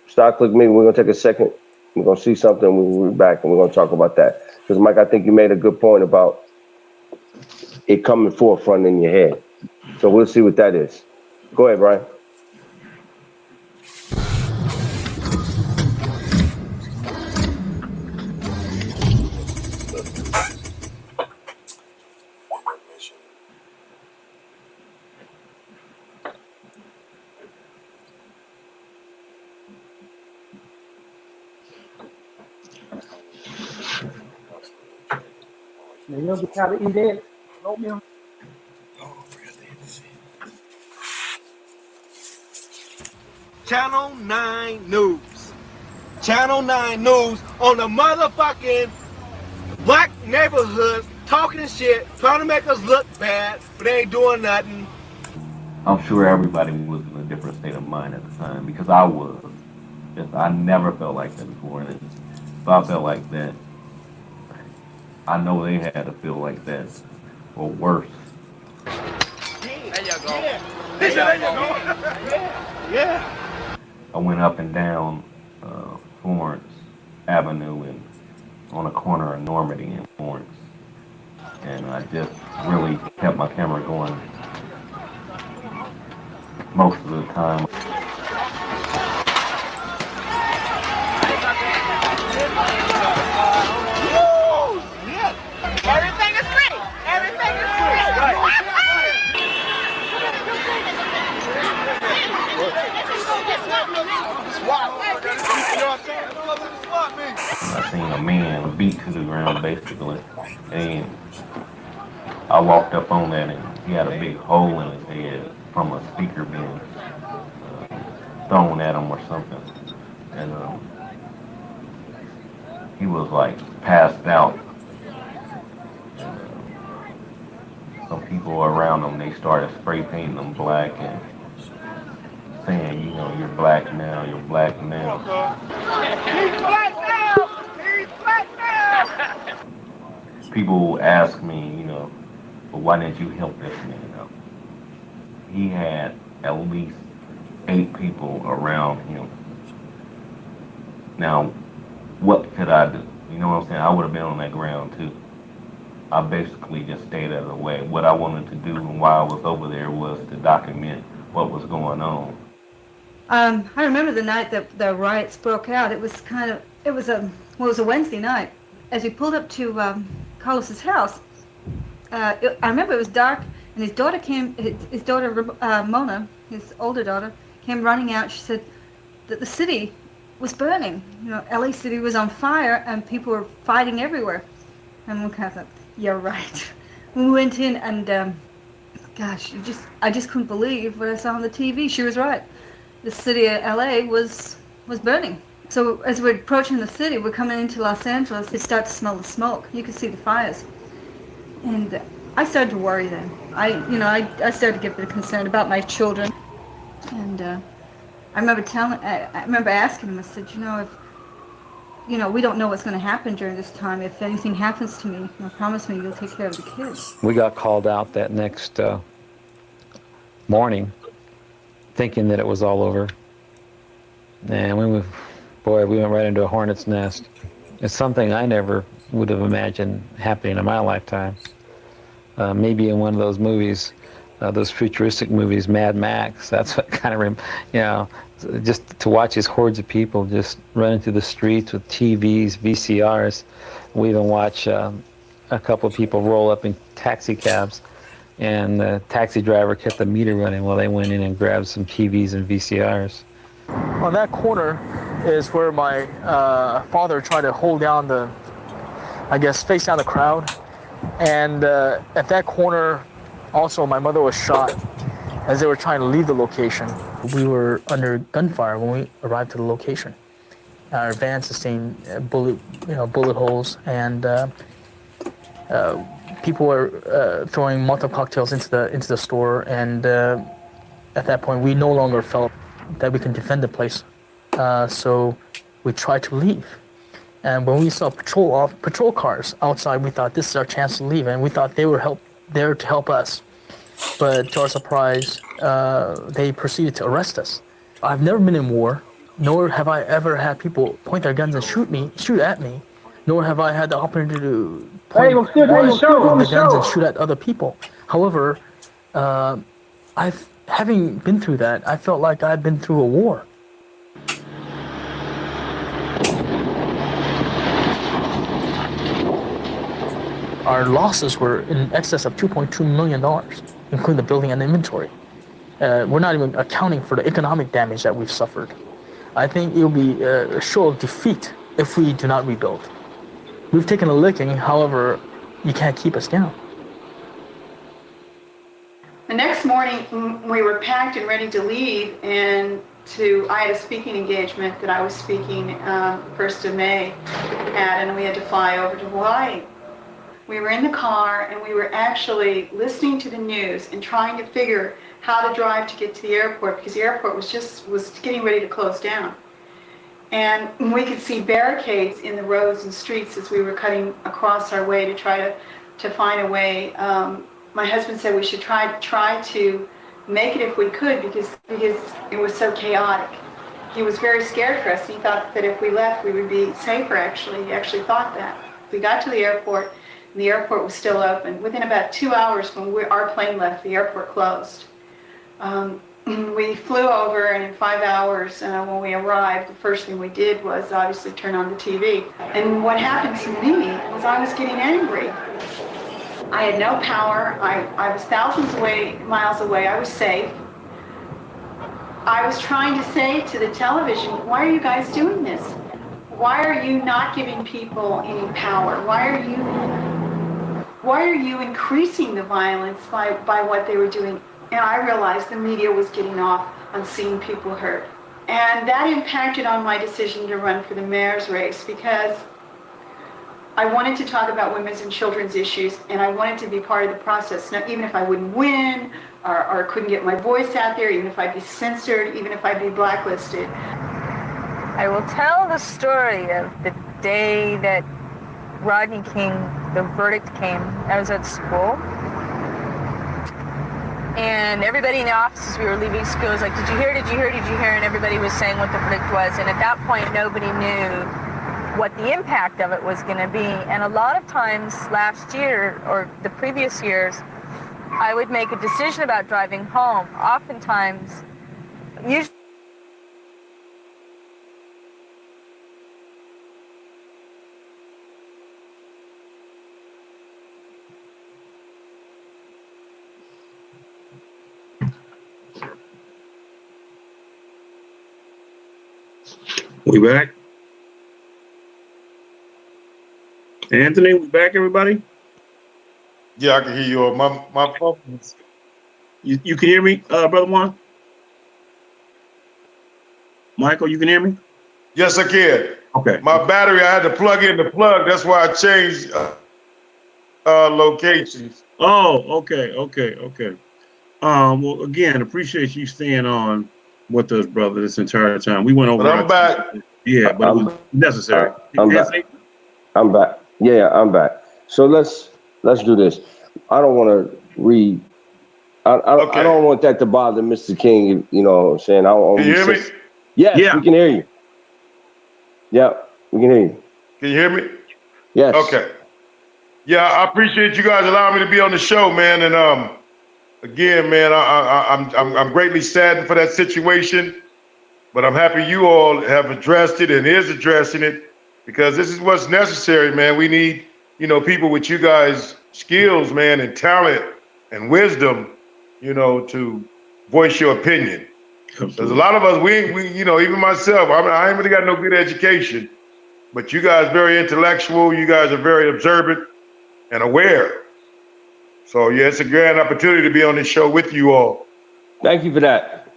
start click me. We're gonna take a second. We're gonna see something. We'll be back, and we're gonna talk about that. Because Mike, I think you made a good point about it coming forefront in your head. So we'll see what that is. Go ahead, Brian. you don't get tired of eating eggs. No, man. Channel 9 News. Channel 9 News on the motherfucking black neighborhoods talking shit, trying to make us look bad, but they ain't doing nothing. I'm sure everybody was in a different state of mind at the time because I was. Just, I never felt like that before, and if I felt like that, I know they had to feel like that or worse. There you go. Yeah. There you go. Yeah. I went up and down Florence Avenue and on a corner of Normandy and Florence, and I just really kept my camera going most of the time. Yes. Everything is free. Everything is free. Right. I seen a man beat to the ground basically, and I walked up on that and he had a big hole in his head from a speaker being thrown at him or something. And he was like passed out. And some people around him, they started spray painting him black and saying, you know, you're black now, you're black now. He's black now! He's black now! People ask me, you know, well, why didn't you help this man out? He had at least 8 people around him. Now, what could I do? You know what I'm saying? I would have been on that ground too. I basically just stayed out of the way. What I wanted to do and why I was over there was to document what was going on. I remember the night that the riots broke out. It was a Wednesday night. As we pulled up to Carlos's house, I remember it was dark, and his daughter came. His daughter Mona, his older daughter, came running out. She said that the city was burning. You know, LA City was on fire, and people were fighting everywhere. And we kind of thought, yeah, right. We went in, and gosh, I just couldn't believe what I saw on the TV. She was right. The city of LA was burning. So as we're approaching the city, we're coming into Los Angeles, it started to smell the smoke. You could see the fires. And I started to worry then. I started to get a bit concerned about my children. And I remember asking him, I said, we don't know what's going to happen during this time. If anything happens to me, promise me you'll take care of the kids. We got called out that next morning, thinking that it was all over. And we went right into a hornet's nest. It's something I never would have imagined happening in my lifetime. Maybe in one of those movies, those futuristic movies, Mad Max. That's what kind of, just to watch these hordes of people just running through the streets with TVs, VCRs. We even watch a couple of people roll up in taxi cabs, and the taxi driver kept the meter running while they went in and grabbed some TVs and VCRs. On that corner is where my father tried to hold down face down the crowd. And at that corner, also my mother was shot as they were trying to leave the location. We were under gunfire when we arrived to the location. Our van sustained bullet holes, and people were throwing Molotov cocktails into the store. And at that point, we no longer felt that we can defend the place, so we tried to leave. And when we saw patrol cars outside, we thought this is our chance to leave, and we thought they were there to help us. But to our surprise, they proceeded to arrest us. I've never been in war, nor have I ever had people point their guns and shoot at me, nor have I had the opportunity to point the guns and shoot at other people. However, having been through that, I felt like I'd been through a war. Our losses were in excess of $2.2 million, including the building and the inventory. We're not even accounting for the economic damage that we've suffered. I think it'll be a show of defeat if we do not rebuild. We've taken a licking, however, you can't keep us down. The next morning, we were packed and ready to leave, and I had a speaking engagement that I was speaking 1st of May at, and we had to fly over to Hawaii. We were in the car, and we were actually listening to the news and trying to figure how to drive to get to the airport, because the airport was getting ready to close down. And we could see barricades in the roads and streets as we were cutting across our way to try to find a way. My husband said we should try to make it if we could, because it was so chaotic. He was very scared for us. He thought that if we left, we would be safer, actually. He actually thought that. We got to the airport, and the airport was still open. Within about 2 hours when our plane left, the airport closed. We flew over, and in 5 hours, when we arrived, the first thing we did was obviously turn on the TV. And what happened to me was I was getting angry. I had no power. I was miles away. I was safe. I was trying to say to the television, why are you guys doing this? Why are you not giving people any power? Why are you why are you increasing the violence by what they were doing? And I realized the media was getting off on seeing people hurt. And that impacted on my decision to run for the mayor's race because I wanted to talk about women's and children's issues, and I wanted to be part of the process. Now, even if I wouldn't win, or couldn't get my voice out there, even if I'd be censored, even if I'd be blacklisted. I will tell the story of the day that Rodney King, the verdict came. I was at school, and everybody in the offices, we were leaving school, was like, did you hear, did you hear, did you hear? And everybody was saying what the verdict was, and at that point, nobody knew what the impact of it was going to be. And a lot of times last year or the previous years, I would make a decision about driving home. Oftentimes, usually We back? Anthony, we back, everybody? Yeah, I can hear you. My phone. You can hear me, Brother Juan? Michael, you can hear me? Yes, I can. Okay. My battery, I had to plug in the plug. That's why I changed locations. Oh, okay. Well, again, appreciate you staying on with us, brother, this entire time. We went over. But I'm back. Yeah, but it was necessary. I'm back. I'm back. Yeah, I'm back. So let's do this. I don't want to read. I don't want that to bother Mr. King. You know what I'm saying? Can you hear me? Yes, we can hear you. Yeah, we can hear you. Can you hear me? Yes. Okay. Yeah, I appreciate you guys allowing me to be on the show, man. And again, man, I'm greatly saddened for that situation, but I'm happy you all have addressed it and is addressing it because this is what's necessary, man. We need, people with you guys' skills, man, and talent and wisdom, to voice your opinion. Because a lot of us, we even myself, I ain't really got no good education, but you guys are very intellectual. You guys are very observant and aware. So yeah, it's a grand opportunity to be on this show with you all. Thank you for that.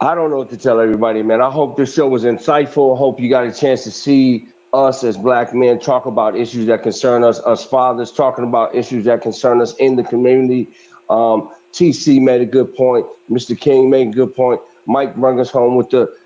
I don't know what to tell everybody, man. I hope this show was insightful. I hope you got a chance to see us as Black men talk about issues that concern us fathers talking about issues that concern us in the community. TC made a good point. Mr. King made a good point. Mike brought us home with the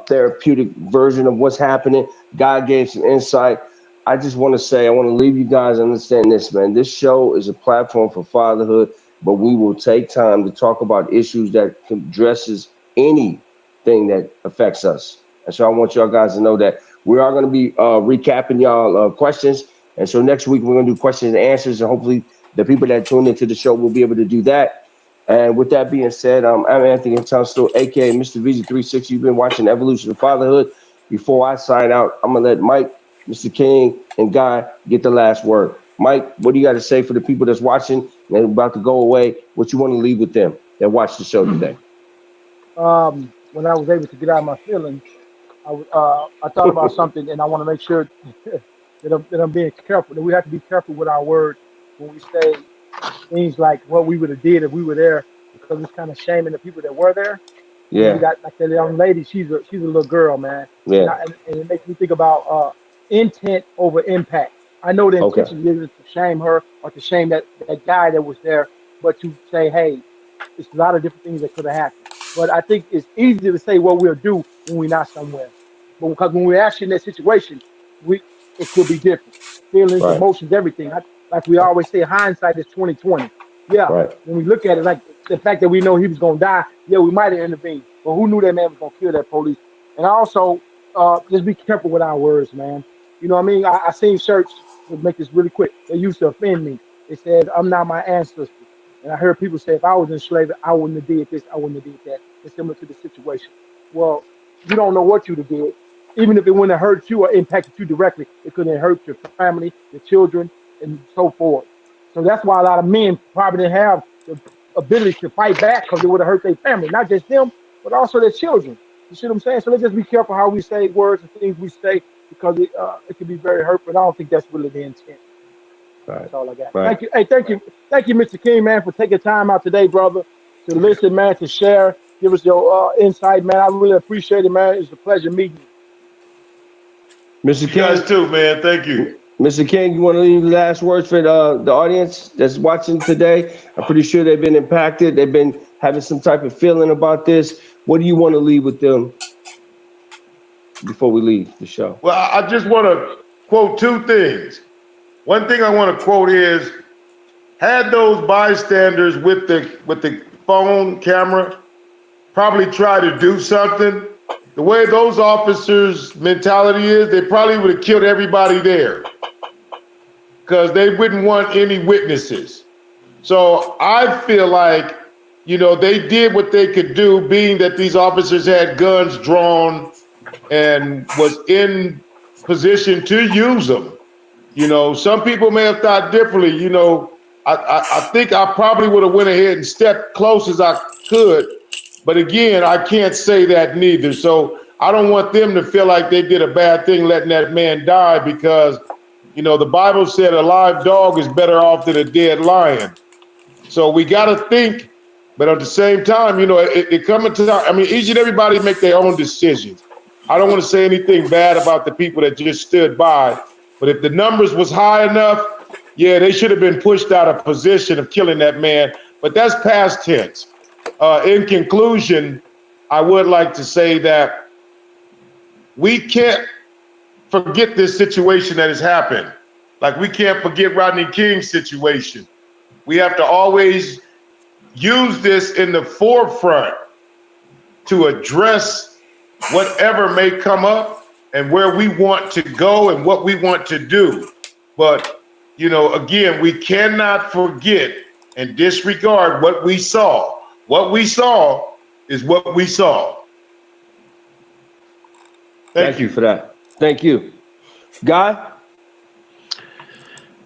therapeutic version of what's happening. God gave some insight. I just want to say, I want to leave you guys understand this, man. This show is a platform for fatherhood, but we will take time to talk about issues that addresses anything that affects us. And so I want y'all guys to know that we are going to be recapping y'all questions. And so next week, we're going to do questions and answers. And hopefully the people that tune into the show will be able to do that. And with that being said, I'm Anthony Tunstall, a.k.a. Mr. VZ360. You've been watching Evolution of Fatherhood. Before I sign out, I'm going to let Mike, Mr. King, and Guy get the last word. Mike, what do you got to say for the people that's watching and about to go away? What you want to leave with them that watch the show today? When I was able to get out of my feelings, I thought about something, and I want to make sure that I'm being careful. That we have to be careful with our words when we say things like what we would have did if we were there, because it's kind of shaming the people that were there. Yeah. And we got like that young lady. She's a little girl, man. Yeah. And it makes me think about intent over impact. I know the intention isn't to shame her or to shame that guy that was there, but to say, hey, it's a lot of different things that could have happened. But I think it's easy to say what we'll do when we're not somewhere. But because when we're actually in that situation, it could be different. Feelings, emotions, everything. Like we always say, hindsight is 20/20. Yeah. Right. When we look at it, like the fact that we know he was gonna die, yeah, we might have intervened. But who knew that man was gonna kill that police? And also, just be careful with our words, man. You know what I mean? I seen shirts, to make this really quick, they used to offend me. They said, I'm not my ancestors. And I heard people say, if I was in slavery, I wouldn't have did this, I wouldn't have did that. It's similar to the situation. Well, you don't know what you'd have did. Even if it wouldn't have hurt you or impacted you directly, it could have hurt your family, your children, and so forth. So that's why a lot of men probably didn't have the ability to fight back, because it would have hurt their family, not just them, but also their children. You see what I'm saying? So let's just be careful how we say words and things we say. because it can be very hurtful. I don't think that's really the intent. Right. That's all I got. Right. Thank you. Hey, thank you, Mr. King, man, for taking time out today, brother, to listen, man, to share, give us your insight, man. I really appreciate it, man. It's a pleasure meeting you. Mr. You guys King, too, man. Thank you. Mr. King, you want to leave the last words for the audience that's watching today? I'm pretty sure they've been impacted. They've been having some type of feeling about this. What do you want to leave with them before we leave the show? Well, I just want to quote two things. One thing I want to quote is, had those bystanders with the phone camera probably try to do something, the way those officers' mentality is, they probably would have killed everybody there because they wouldn't want any witnesses. So I feel like, they did what they could do, being that these officers had guns drawn and was in position to use them. Some people may have thought differently. I think I probably would have went ahead and stepped close as I could. But again, I can't say that neither. So I don't want them to feel like they did a bad thing letting that man die because, the Bible said a live dog is better off than a dead lion. So we got to think, but at the same time, it coming to, each and everybody make their own decisions. I don't want to say anything bad about the people that just stood by, but if the numbers was high enough, yeah, they should have been pushed out of position of killing that man. But that's past tense. In conclusion, I would like to say that we can't forget this situation that has happened. Like we can't forget Rodney King's situation. We have to always use this in the forefront to address whatever may come up and where we want to go and what we want to do. But, again, we cannot forget and disregard what we saw. What we saw is what we saw. Thank you for that. Thank you. Guy?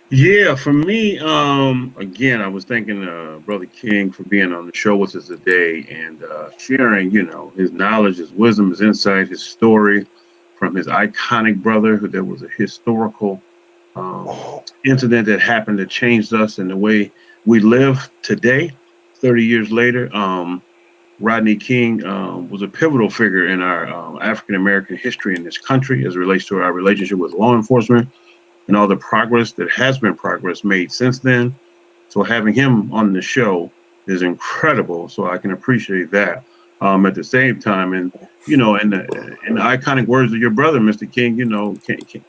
Yeah, for me, again, I was thanking Brother King for being on the show with us today and sharing, his knowledge, his wisdom, his insight, his story from his iconic brother, who there was a historical incident that happened that changed us in the way we live today, 30 years later. Rodney King was a pivotal figure in our African-American history in this country as it relates to our relationship with law enforcement and all the progress that has been made since then. So having him on the show is incredible. So I can appreciate that. At the same time, and in the iconic words of your brother, Mr. King,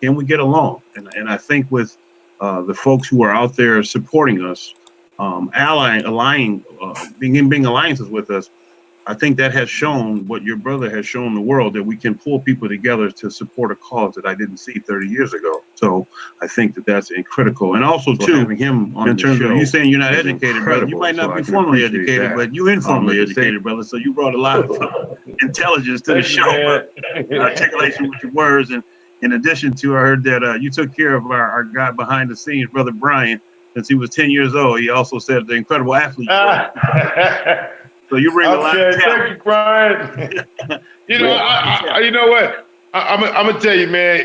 can we get along? And I think with the folks who are out there supporting us, being alliances with us, I think that has shown what your brother has shown the world, that we can pull people together to support a cause that I didn't see 30 years ago. So I think that that's critical. And also, too, having him on in terms of you saying you're not educated, brother, you might not be formally educated, but you informally educated, brother. So you brought a lot of intelligence to the show, articulation with your words. And in addition to, I heard that you took care of our guy behind the scenes, Brother Brian, since he was 10 years old. He also said the incredible athlete. So you bring a lot of talent. Thank you, Brian. You know what? I'm gonna tell you, man.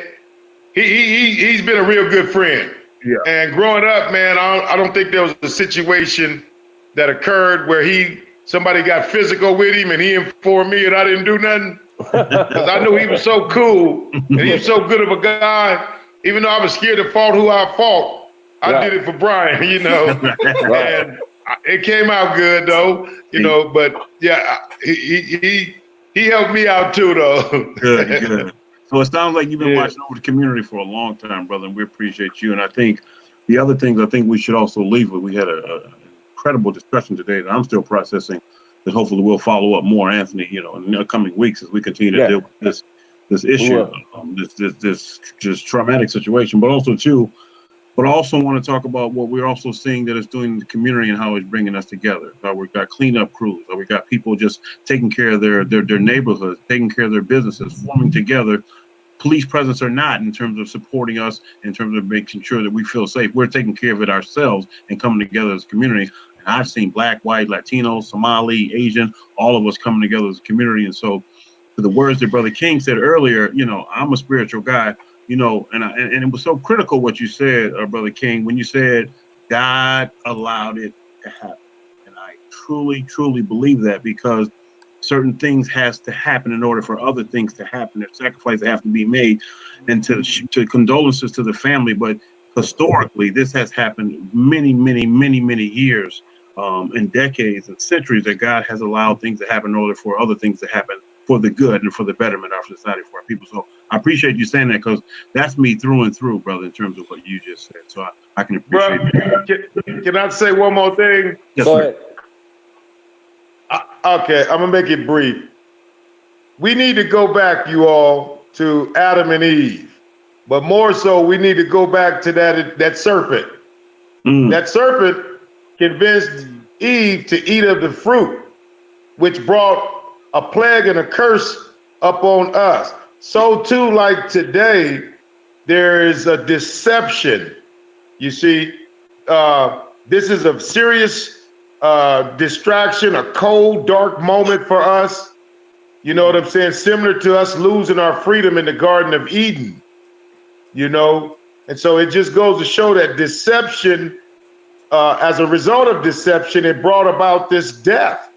He's been a real good friend. Yeah. And growing up, man, I don't think there was a situation that occurred where somebody got physical with him and he informed me and I didn't do nothing. Because I knew he was so cool and he was so good of a guy. Even though I was scared to fault who I fought, I did it for Brian. And it came out good though, but yeah, he helped me out too though. Good. So it sounds like you've been watching over the community for a long time, brother, and we appreciate you. And I think the other things we should also leave with, we had an incredible discussion today that I'm still processing, that hopefully we'll follow up more, Anthony, in the coming weeks as we continue to deal with this issue, this just traumatic situation, but I also want to talk about what we're also seeing that it's doing in the community and how it's bringing us together. How we've got cleanup crews, how we got people just taking care of their neighborhoods, taking care of their businesses, forming together, police presence or not, in terms of supporting us, in terms of making sure that we feel safe. We're taking care of it ourselves and coming together as a community. And I've seen Black, white, Latino, Somali, Asian, all of us coming together as a community. And so, to the words that Brother King said earlier, I'm a spiritual guy. And it was so critical what you said, Brother King, when you said God allowed it to happen. And I truly, truly believe that, because certain things has to happen in order for other things to happen. There's sacrifices that have to be made, and to condolences to the family. But historically, this has happened many, many, many, many years, and decades and centuries, that God has allowed things to happen in order for other things to happen for the good and for the betterment of our society, for our people. So I appreciate you saying that, because that's me through and through, brother, in terms of what you just said. So I can appreciate that. Can I say one more thing? Yes, sir. Okay, I'm gonna make it brief. We need to go back, you all, to Adam and Eve, but more so, we need to go back to that serpent. That serpent convinced Eve to eat of the fruit, which brought a plague and a curse upon us. So too, like today, there is a deception. You see, this is a serious distraction, a cold, dark moment for us. You know what I'm saying? Similar to us losing our freedom in the Garden of Eden, And so it just goes to show that deception, as a result of deception, it brought about this death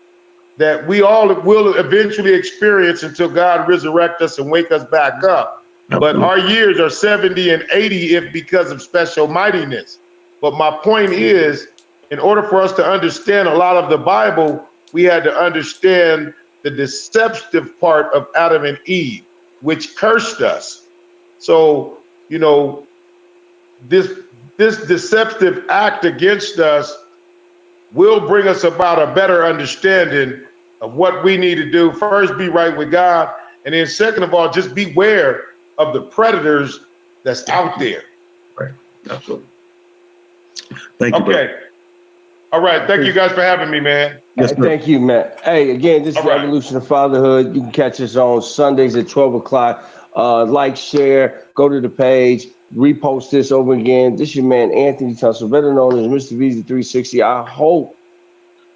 that we all will eventually experience until God resurrect us and wake us back up. But our years are 70 and 80 if because of special mightiness. But my point is, in order for us to understand a lot of the Bible, we had to understand the deceptive part of Adam and Eve, which cursed us. So, this deceptive act against us will bring us about a better understanding of what we need to do. First, be right with God. And then second of all, just beware of the predators that's out there. Right. Absolutely. Thank you. Okay. Bro. All right. Thank you guys for having me, man. Yes, thank you, man. Hey, again, this is Evolution of Fatherhood. You can catch us on Sundays at 12 o'clock. Like, share, go to the page, repost this over again. This is your man, Anthony Tunsil, better known as Mr. Visa 360. I hope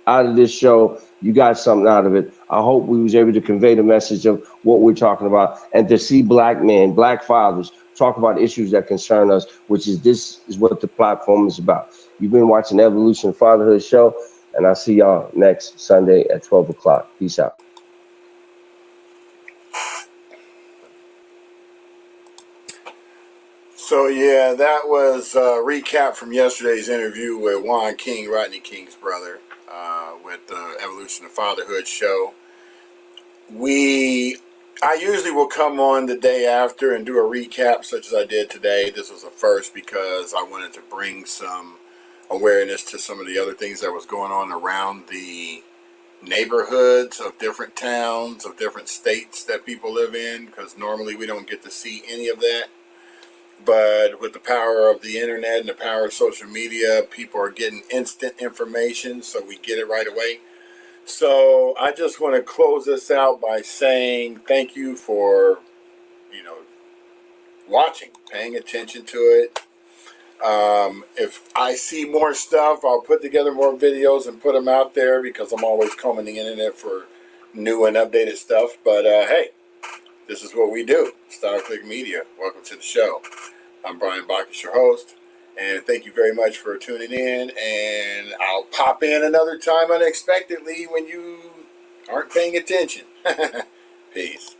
out of this show, you got something out of it. I hope we was able to convey the message of what we're talking about, and to see black men, black fathers talk about issues that concern us, this is what the platform is about. You've been watching the Evolution of Fatherhood show, and I'll see y'all next Sunday at 12 o'clock. Peace out. So yeah, that was a recap from yesterday's interview with Juan King, Rodney King's brother, with the Evolution of Fatherhood show. I usually will come on the day after and do a recap such as I did today. This was a first because I wanted to bring some awareness to some of the other things that was going on around the neighborhoods of different towns, of different states that people live in, because normally we don't get to see any of that. But with the power of the internet and the power of social media, people are getting instant information, so we get it right away. So I just want to close this out by saying thank you for, watching, paying attention to it. If I see more stuff, I'll put together more videos and put them out there, because I'm always combing the internet for new and updated stuff. But hey, this is what we do. Star Click Media. Welcome to the show. I'm Brian Bacchus, your host, and thank you very much for tuning in. And I'll pop in another time unexpectedly when you aren't paying attention. Peace.